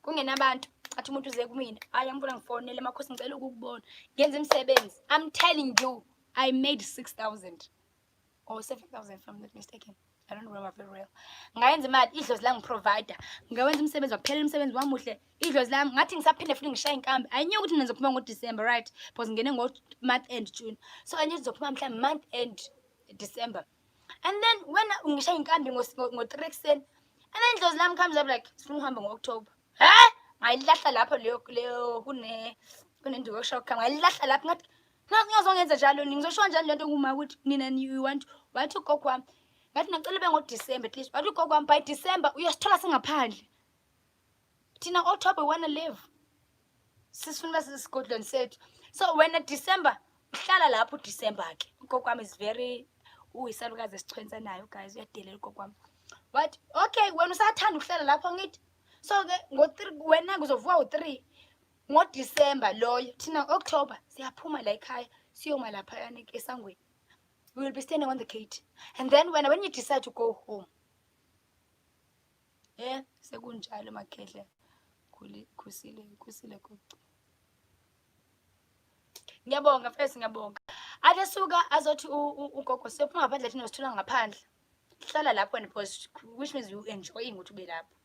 Kungenabantu athi umuntu uze kumina. Hayi angifuna ngifonele emakhosi ngicela ukukubona. Ngenza imisebenzi. I'm telling you, I made 6,000 or 7,000 if I'm not mistaken. I don't remember very well. Ngayenza imali idlozi la ngiprovider. Ngawenza imisebenzi wakuphela imisebenzi wamuhle. Idlozi lami ngathi ngisaphinde futhi ngishaya inkambi. I knew ukuthi ngizophuma ngoDecember, right? Because ngene month end June. So I knew ngizophuma mhla month end December. And then when ngishaya inkambi ngo3 ekseni, and then idlozi lami comes up like sifuna uhamba ngoOctober. Ngayilahla lapho leyo kunento yokushoka. Ngayilahla lapho ngathi ngiyazongenza njalo ngizosho njalo lento kuma ukuthi nina you want wathi ugogo wami ngathi ngicela bengoDecember at least wathi ugogo wami by December uyasithola singaphandle thina October wanna live sisifuna sisigodlweni sethu. So when December uhlala lapho December ke ugogo wami is very uyisalukazi esichwenza nayo guys uyadelela ugogo wami what okay wena usathanda ukuhlala lapho ngithi so ke ngo3 wena kuzovuka u3 ngoDecember loyo thina October siyaphuma la ekhaya siyoma lapha yana esangweni. We will be standing on the gate. And then when you decide to go home, sekunjalo makhehle kusile kucu. Ngiyabonga first ngiyabonga. Adesuka azothi ugogo siyophuma ngaphandle thina sithula ngaphandle. Hlala lapho because which means you enjoying ukuthi ube lapho.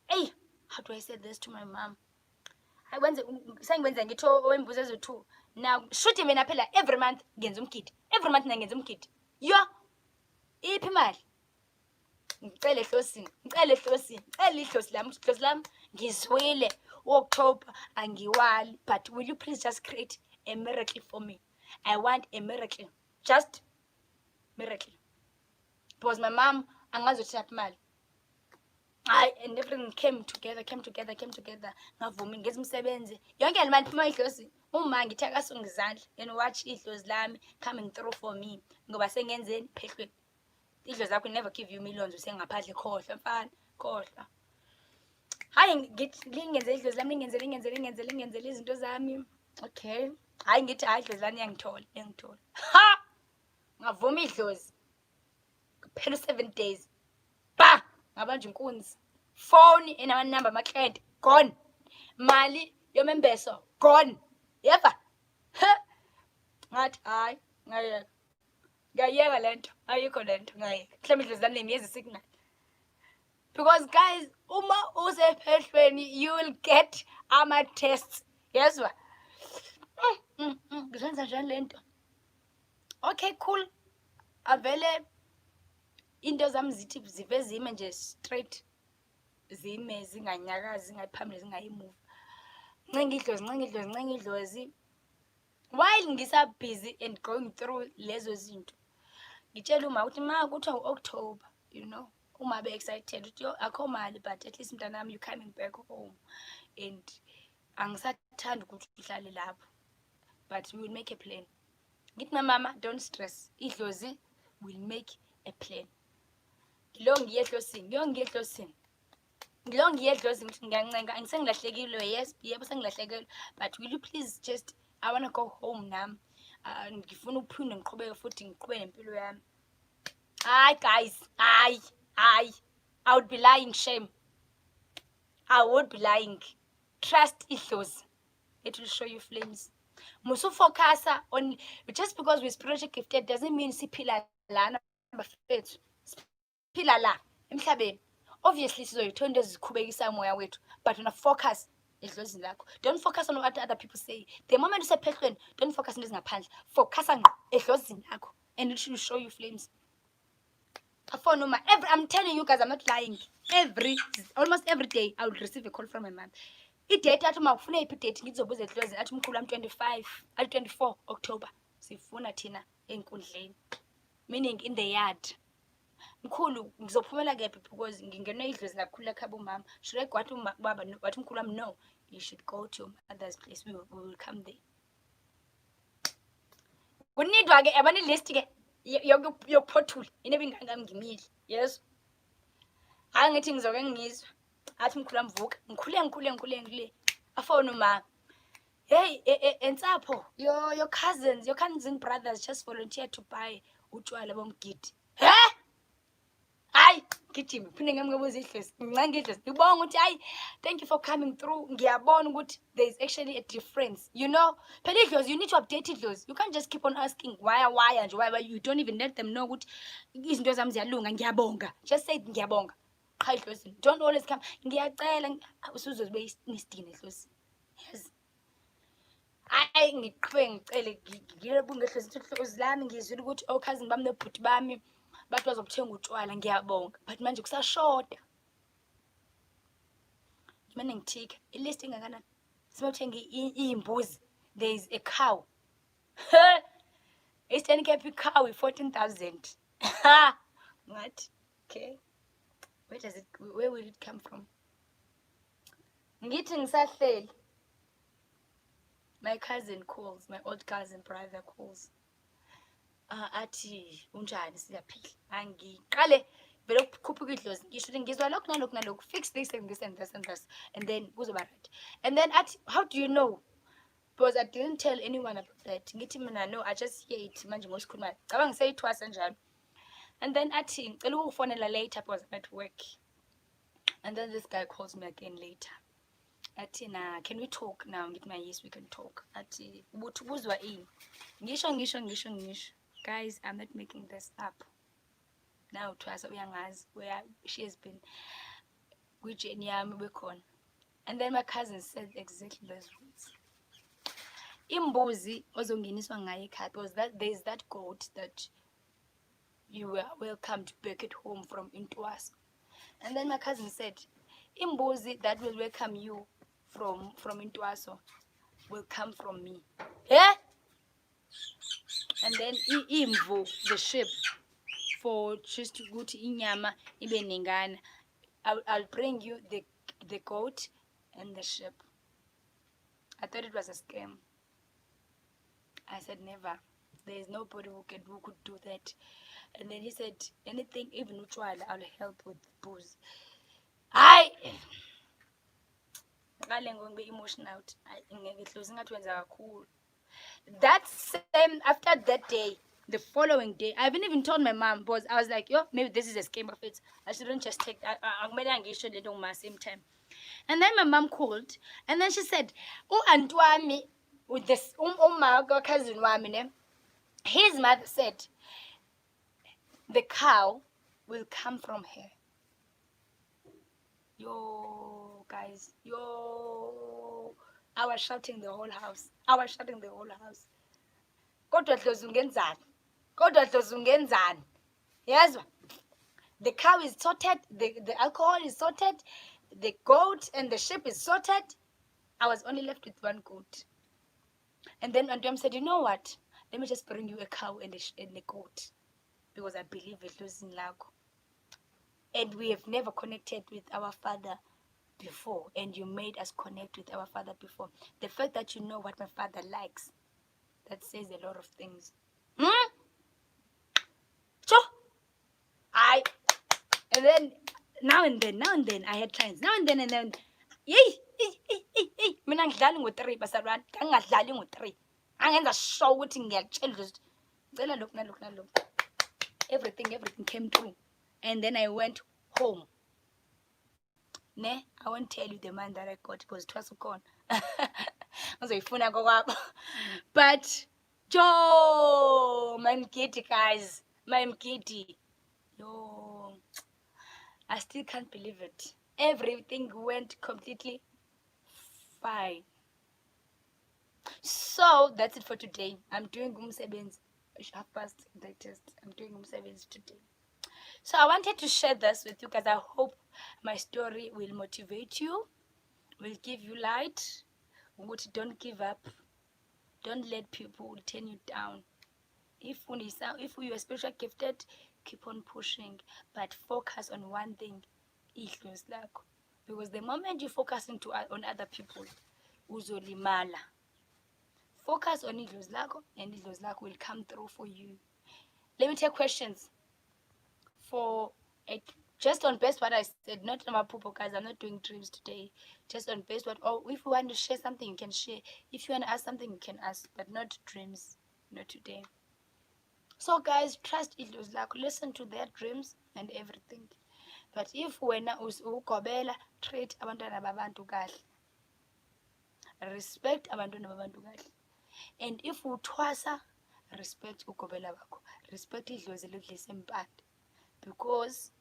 Hey, how do I say this to my mom? hayi wenze sengiwenza ngithi owembuzo ezo-2 now shuthi mina phela every month ngenza umgidi, every month ngenza umgidi. Yo iphi imali? Ngicela ehlosini, ngicela ehlosini, ngicela ihlosi lami, ihlosi lami ngizwile u-October angiwali, but will you please just create a miracle for me? I want a miracle, just miracle, because my mom angazothi aphi imali. And everything came together. Ngavuma ngenza umsebenzi. Yonke le mali phuma idlozi. Uma ngithi akasungizandla and watch idlozi lami coming through for me. Ngoba sengenzeni phehlweni. Idlozi zakho never give you millions usengaphandle khohlwa mfana, khohlwa. Hayi ngithi lingenze idlozi lami lingenzele izinto zami. Okay. Hayi ngithi hayi idlozi lami yangithola. Ha! Ngavuma idlozi. Kuphela 7 days. Ba! Ngabanje inkunzi. Phone enamanamba ama-client gone. Mali yomembeso gone. Yeva. Ngathi hayi ngayeka lento. Ayikho lento ngayeka. Mhlawumbe idlozi lami lengiyeza signal. Because guys, uma usephehlweni you will get ama-tests. Yezwa? Ngizenza njani lento? Okay, cool. Avele into zami zithi zive zime nje straight, zime zinganyakazi, zingayiphambili zingayimuva. Ncenga idlozi while ngisa busy and going through lezo zinto. Ngitshela uma ukuthi ma kuthiwa u-October, you know, uma be excited ukuthi yo akho mali, but at least mntanami you coming back home and angisathanda ukuthi uhlale lapho, but we will make a plan. Ngithi mama don't stress, idlozi will make a plan. Ngilongiye ehlosini ngithi ngiyancenga angisengilahlekile. Yes, yebo sengilahlekile, but will you please just, I want to go home nami. Ngifuna ukuphinde ngiqhubeke futhi ngiqhubeke nempilo yami. Hayi guys, hayi I would be lying, shame. I would be lying. Trust idlozi, it will show you flames. Musu focus on, just because we're spiritually gifted doesn't mean siphila lana bafethu. Phila la emhlabeni. Obviously sizoyithola into ezikhubekisa umoya wethu, but una focus edlozini lakho. Don't focus on what other people say. The moment usephehlweni, don't focus on into ezingaphandle. Focus ngqo edlozini lakho and it will show you flames. I'm telling you guys, I'm not lying. Almost every day I would receive a call from my mom. Idate athi makufuna iphi date ngizobuza edlozini athi mkhulu am 24 October sifuna thina enkundleni, meaning in the yard. Mkhulu ngizophumela kephi because ngingenwe idlozi lakhulu lakhaba umama. Should I go to baba wathi mkhulu wami no, you should go to your mother's place, we will come there. Kunidwa ke abani list ke yokuphothula inebe ingangami ngimile. Yes, hayi ngithi ngizoke ngizwa athi mkhulu wami vuka ngikhule afone uma, hey ensapho your cousins and brothers just volunteered to buy utshwala bomgidi. Hayi gijima phinde ngemngebuza idlozi ngincanga idlozi ngibonga ukuthi hayi thank you for coming through. Ngiyabona ukuthi there is actually a difference, you know. Phela idlozi you need to update idlozi. You can't just keep on asking why nje why you don't even let them know ukuthi izinto zami ziyalunga. Ngiyabonga, just say ngiyabonga. Cha idlozi, don't always come ngiyacela usuzobe isidina idlozi. Yes, hayi ngiqhubeke ngicele ngiyebunga idlozi idlozi lami ngizwile ukuthi cousin bami nebhuti bami bathi bazokuthenga utshwala. Ngiyabonga, but manje kusashoda. Mina ngithika ilist engakanani sibothenga imbuzi. There is a cow. Eastern Cape cow 14,000. Ngathi okay, where will it come from? Ngithi ngisahleli, my cousin calls, my old cousin brother calls. Athi unjani siyaphila. Angiqale vele ukukhuphuka idlozi ngisho ukuthi ngizwa lokhu nalokhu, fix this and this and this and this, and then kuzoba right. And then athi how do you know? Because I didn't tell anyone about that. Ngithi mina no, I just hear it manje ngosikhuluma cabanga seyithwasa njalo. And then athi ngicela ukufonela later because I'm at work. And then this guy calls me again later. Athi na can we talk now? Ngithi my yes we can talk. Athi ubuthi ubuzwa ini? Ngisho. Guys, I'm not making this up. Now twice uyangazi where she has been. Which yami bekhona. And then my cousin said exactly those words. Imbuzi ozongeniswa ngayo ekhaya, because there's that goat that you were welcomed back at home from Intwaso. And then my cousin said, imbuzi that will welcome you from Intwaso will come from me. Yeah? And then imvu, the sheep, for just ukuthi inyama ibe ningana, I'll bring you the goat and the sheep. I thought it was a scam. I said, never. There is nobody who could do that. And then he said, anything, even utshwala, I'll help with booze. I emotional. That same, after that day, the following day, I haven't even told my mom, because I was like, yo, maybe this is a scheme of it. I shouldn't just take that. I'm going to same time. And then my mom called, and then she said, oh, Antwami, with this, my cousin, his mother said, the cow will come from her. Yo, guys, yo. I was shouting the whole house. Kodwa dlozungenzani. Yes. The cow is sorted, the alcohol is sorted, the goat and the sheep is sorted. I was only left with one goat. And then Andwam said, you know what? Let me just bring you a cow and a goat, because I believe it was in Lago. And we have never connected with our father before, and you made us connect with our father before. The fact that you know what my father likes, that says a lot of things. So, and then now and then I had clients. Now and then, mina ngidlali ngo-3 basalwane, angingadlali ngo-3. Angenza show ukuthi ngiyatshela ngicela lokhu nalokhu. Everything came through. And then I went home. I won't tell you the man that I got, because it was gone. But Joe, my kitty, guys, my kitty. Yo, I still can't believe it. Everything went completely fine. So that's it for today. I'm doing umsebenzi. 7:30 the test. I'm doing umsebenzi today. So I wanted to share this with you, because I hope my story will motivate you, will give you light. Don't give up. Don't let people turn you down. If you are spiritually gifted, keep on pushing, but focus on one thing. Because the moment you focus on other people, uzolimala. Focus on idlozi lakho, and idlozi lakho will come through for you. Let me take questions. For it, just on based what I said, not on my poopo, guys. I'm not doing dreams today. Just on based what. Oh, if you want to share something, you can share. If you want to ask something, you can ask, but not dreams. Not today. So, guys, trust it. Listen to their dreams and everything. But if wena ukobela, treat abantwana babantu kahle. Respect abantwana babantu kahle. And if uthwasa, respect ukobela bakho. Respect idlozi lidlisa impande. Because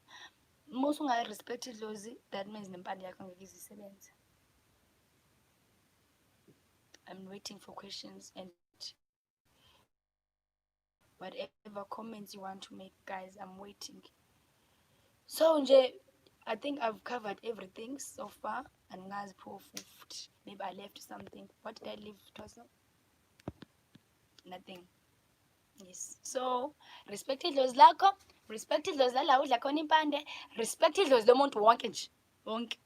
most of us respect idlozi, that means nempande yakho ngeke izisebenza. I'm waiting for questions and whatever comments you want to make, guys. I'm waiting. So I think I've covered everything so far, and maybe I left something. What did I leave? Nothing. Yes. So respect idlozi lakho, respect idlozi la udla khona impande, respect idlozi lomuntu wonke nje, wonke.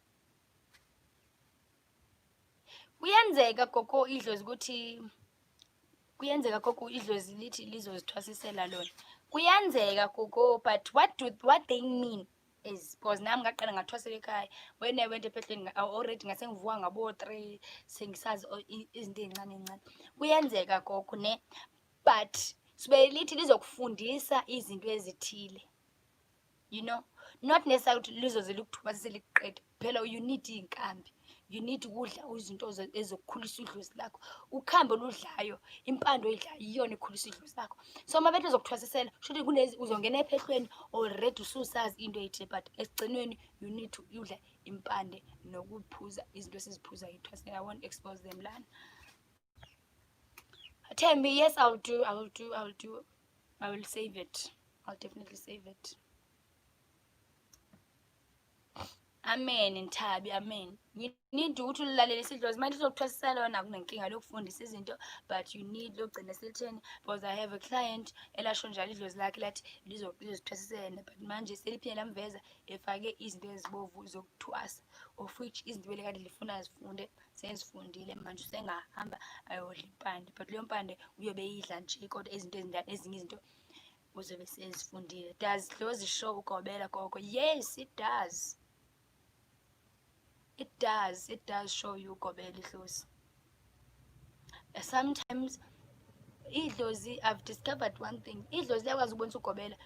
Kuyenzeka gogo idlozi ukuthi lithi lizozithwasisela lona. Kuyenzeka gogo, but what they mean is, because nami ngaqala ngathwasela ekhaya, when I went ephehleni already ngase ngivuka ngabo 3 sengisazi izinto ezincane. Kuyenzeka gogo ne, but sibe lithi lizokufundisa izinto ezithile. You know, not necessarily ukuthi lizoze likuthwasisele kuqeda. Phela you need inkambi. you need ukudla izinto ezokukhulisa idlozi lakho. Ukhambo oludlayo, impande oyidlayo iyona ekhulisa idlozi lakho. So uma bethu ezokuthwasisela shuthi kunezi uzongena ephehlweni already ususazi into ethe, but esigcinweni you need to udla impande nokuphuza izinto esiziphuza yithwasela. I won't expose them lana. Thembi, yes, I will save it. I'll definitely save it. Amen, Nthabi, amen. You need ukuthi ulalele isidlozi. Manje uzokuthwasisela wena akunenkinga lokufundisa izinto, but you need lokugcina silitheni, because I have a client elasho njalo idlozi lakhe lathi lizozithwasisela, but manje seliphinde lamveza efake izinto ezibovu zokuthwasa, of which izinto belekade lifuna azifunde sezifundile. Manje usengahamba ayodla impande, but leyo mpande uyobe yidla nje, kodwa izinto ezinye izinto uzobe sezifundile. Does Dlozi show ukugobela gogo? Yes, it does. It does show you ukugobela idlozi. Sometimes idlozi, I've discovered one thing, idlozi liyakwazi ukubonisa ukugobela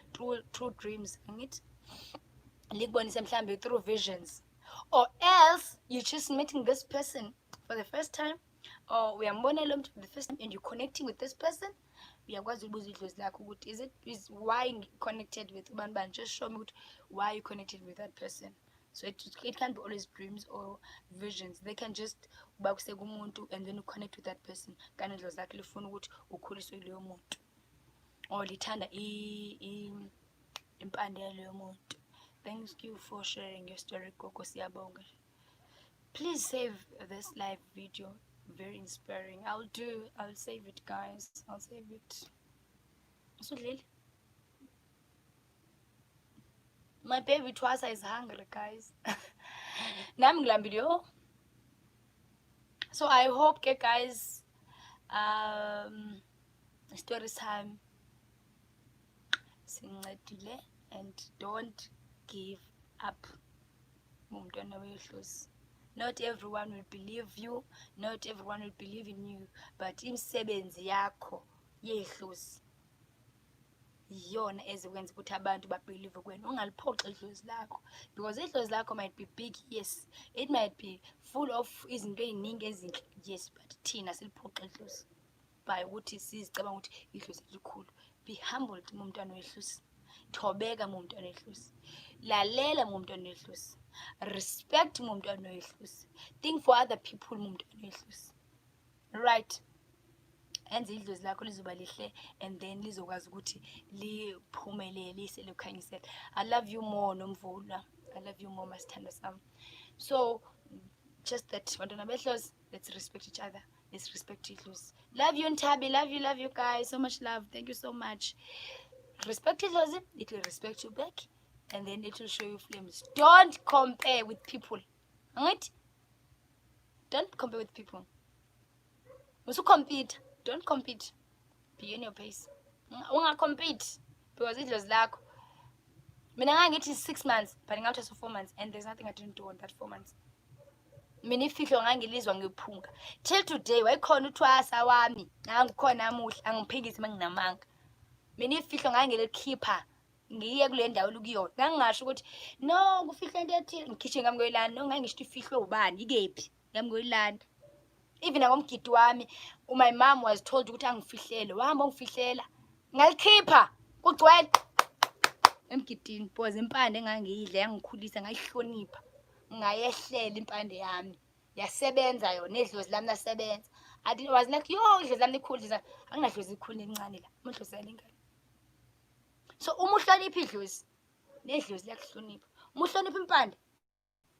through dreams, angithi likubonise mhlambe through visions, or else you're just meeting this person for the first time, or uyambona lo muntu for the first time and you're connecting with this person. Uyakwazi ukubuza idlozi lakho ukuthi is why connected with ubani, just show me ukuthi why you connected with that person. So it can't be always dreams or visions. They can just bakuse kumuntu and then you connect with that person. Kanti idlozi lakho lifuna ukuthi ukhuliswe kuleyo muntu, or lithanda impande yaleyo muntu. Thank you for sharing your story, Gogo, siyabonga. Please save this live video, very inspiring. I'll save it, guys. I'll save it. My baby Twasa is hungry, guys. So I hope, guys, story time sincedile, and don't give up. Not everyone will believe you, not everyone will believe in you, but imisebenzi yakho yehlosi yona ezikwenza ukuthi abantu babelieve kwena. Ungaliphoxi idlozi lakho, because idlozi lakho might be big, yes, it might be full of izinto eziningi ezinhle, yes, but thina siliphoxa idlozi by ukuthi sizicabanga ukuthi idlozi likhulu. Be humbled mumntwana wehlosi, thobeka mumntwana wehlosi, lalela mumntwana wehlosi, respect mumntwana wehlosi, think for other people mumntwana wehlosi, right? Enze idlozi lakho lizoba lihle, and then lizokwazi ukuthi liphumelele selikhanyisela. I love you more, Nomvula. I love you more, masithando sami. So just that bantwana behlozi, let's respect each other, let's respect idlozi. Love you, Nthabi. Love you guys, so much love. Thank you so much. Respect idlozi, it will respect you back, and then it will show you flames. Don't compare with people, right? Don't compare with people. Also compete. Don't compete. Be in your pace. Ungacompete, because idlozi lakho. Mina ngangithi 6 months, but ngawuthatha 4 months, and there's nothing I didn't do on that 4 months. Mina ifihlo ngangilizwa ngiphunga. Till today wayikhona uThwasa wami, ngangikhona namuhla, angiphikisi manginamanga. Mina ifihlo ngangilikhipha ngiye kule ndawo lokuyona. Ngangingasho ukuthi no kufihla into ethile, ngikhitshe ngami ngoyilanda. No ngangisho ifihlo ubani, ikephi ngami ngoyilanda. Even ngomgidi wami, my mom was told ukuthi angifihlele, wahamba ngifihlela, ngalikhipha kugcwele emgidini, because impande engangiyidla yangikhulisa, ngayihlonipha, ngayehlela impande yami, yasebenza yona, edlozi lami lasebenza. I was like, yo idlozi lami likhulu, anginadlozi likhulu nencane la, udlozi yalingana. So uma uhlonipha idlozi, nedlozi liyakuhlonipha. Uma uhlonipha impande,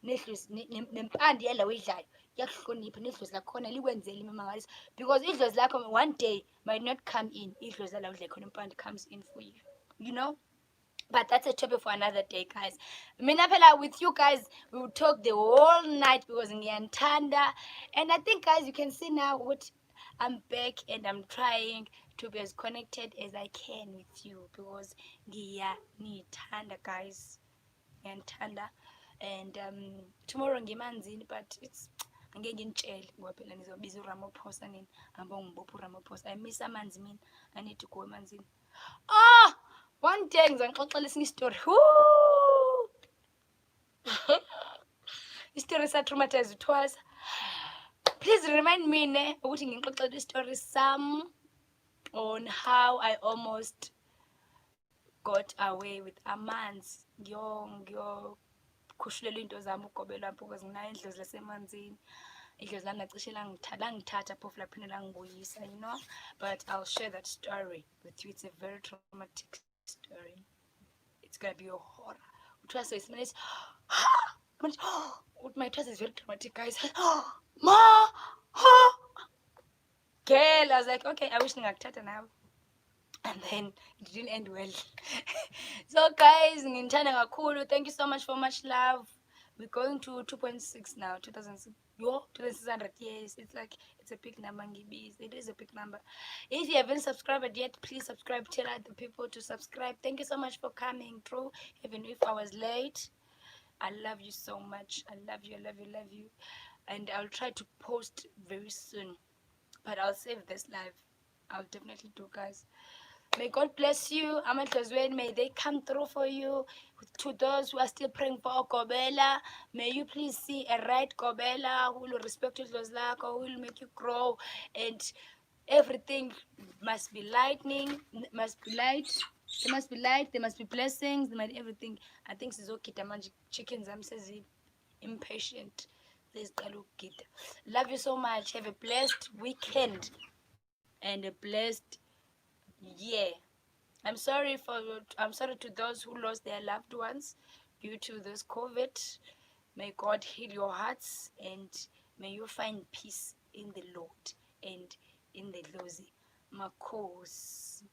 nedlozi nempande yala oyidlayo yakuhlonipha, nedlozi lakhona likwenzela imangaliso, because idlozi lakho one day might not come in. Idlozi la udla khona impande comes in for you, you know. But that's a topic for another day, guys. Mina phela with you guys, we will talk the whole night because ngiyanthanda. And I think, guys, you can see now what I'm back, and I'm trying to be as connected as I can with you, because ngiyanithanda, guys. Ngiyanthanda. And tomorrow ngimanzini, but it's ngeke ngintshele ngoba phela nizobiza uRamaphosa nini, amba ngibopha uRamaphosa. I miss amanzi mina. I need to go emanzini. One day ngizanixoxela esinye story. Istory sa traumatize uThwasa. Please remind me ne ukuthi ngixoxele story some on how I almost got away with amanzi ngiyokhushulelwa into zami ugobelwa because nginayo indlozi lasemanzini. Idlozi lami lacishe langithatha phofu laphinde langibuyisa, you know. But I'll share that story with you. It's a very traumatic story. It's gonna be a horror. Uthiwa seyisimane my trust is very traumatic, guys. Ma, girl, I was like, okay, I wish ngakuthatha now. And then it didn't end well. So guys, ngintanda kakhulu. Thank you so much for much love. We're going to 2.6 now, 2600 years. It's like, it's a big number, ngibis. It is a big number. If you haven't subscribed yet, please subscribe. Tell other people to subscribe. Thank you so much for coming through, even if I was late. I love you so much. I love you, I love you, love you. And I'll try to post very soon. But I'll save this live. I'll definitely do, guys. May God bless you. May they come through for you. To those who are still praying for Gobela, may you please see a right Gobela who will respect you, who will make you grow, and everything must be lightning, must be light. There must be light. There must be blessings. There must be everything. I think Sizokita Magic Chickens. I'm saying impatient. There's Galukita. Love you so much. Have a blessed weekend and a blessed year. I'm sorry to those who lost their loved ones due to this COVID. May God heal your hearts and may you find peace in the Lord and in the Lozi. Makos.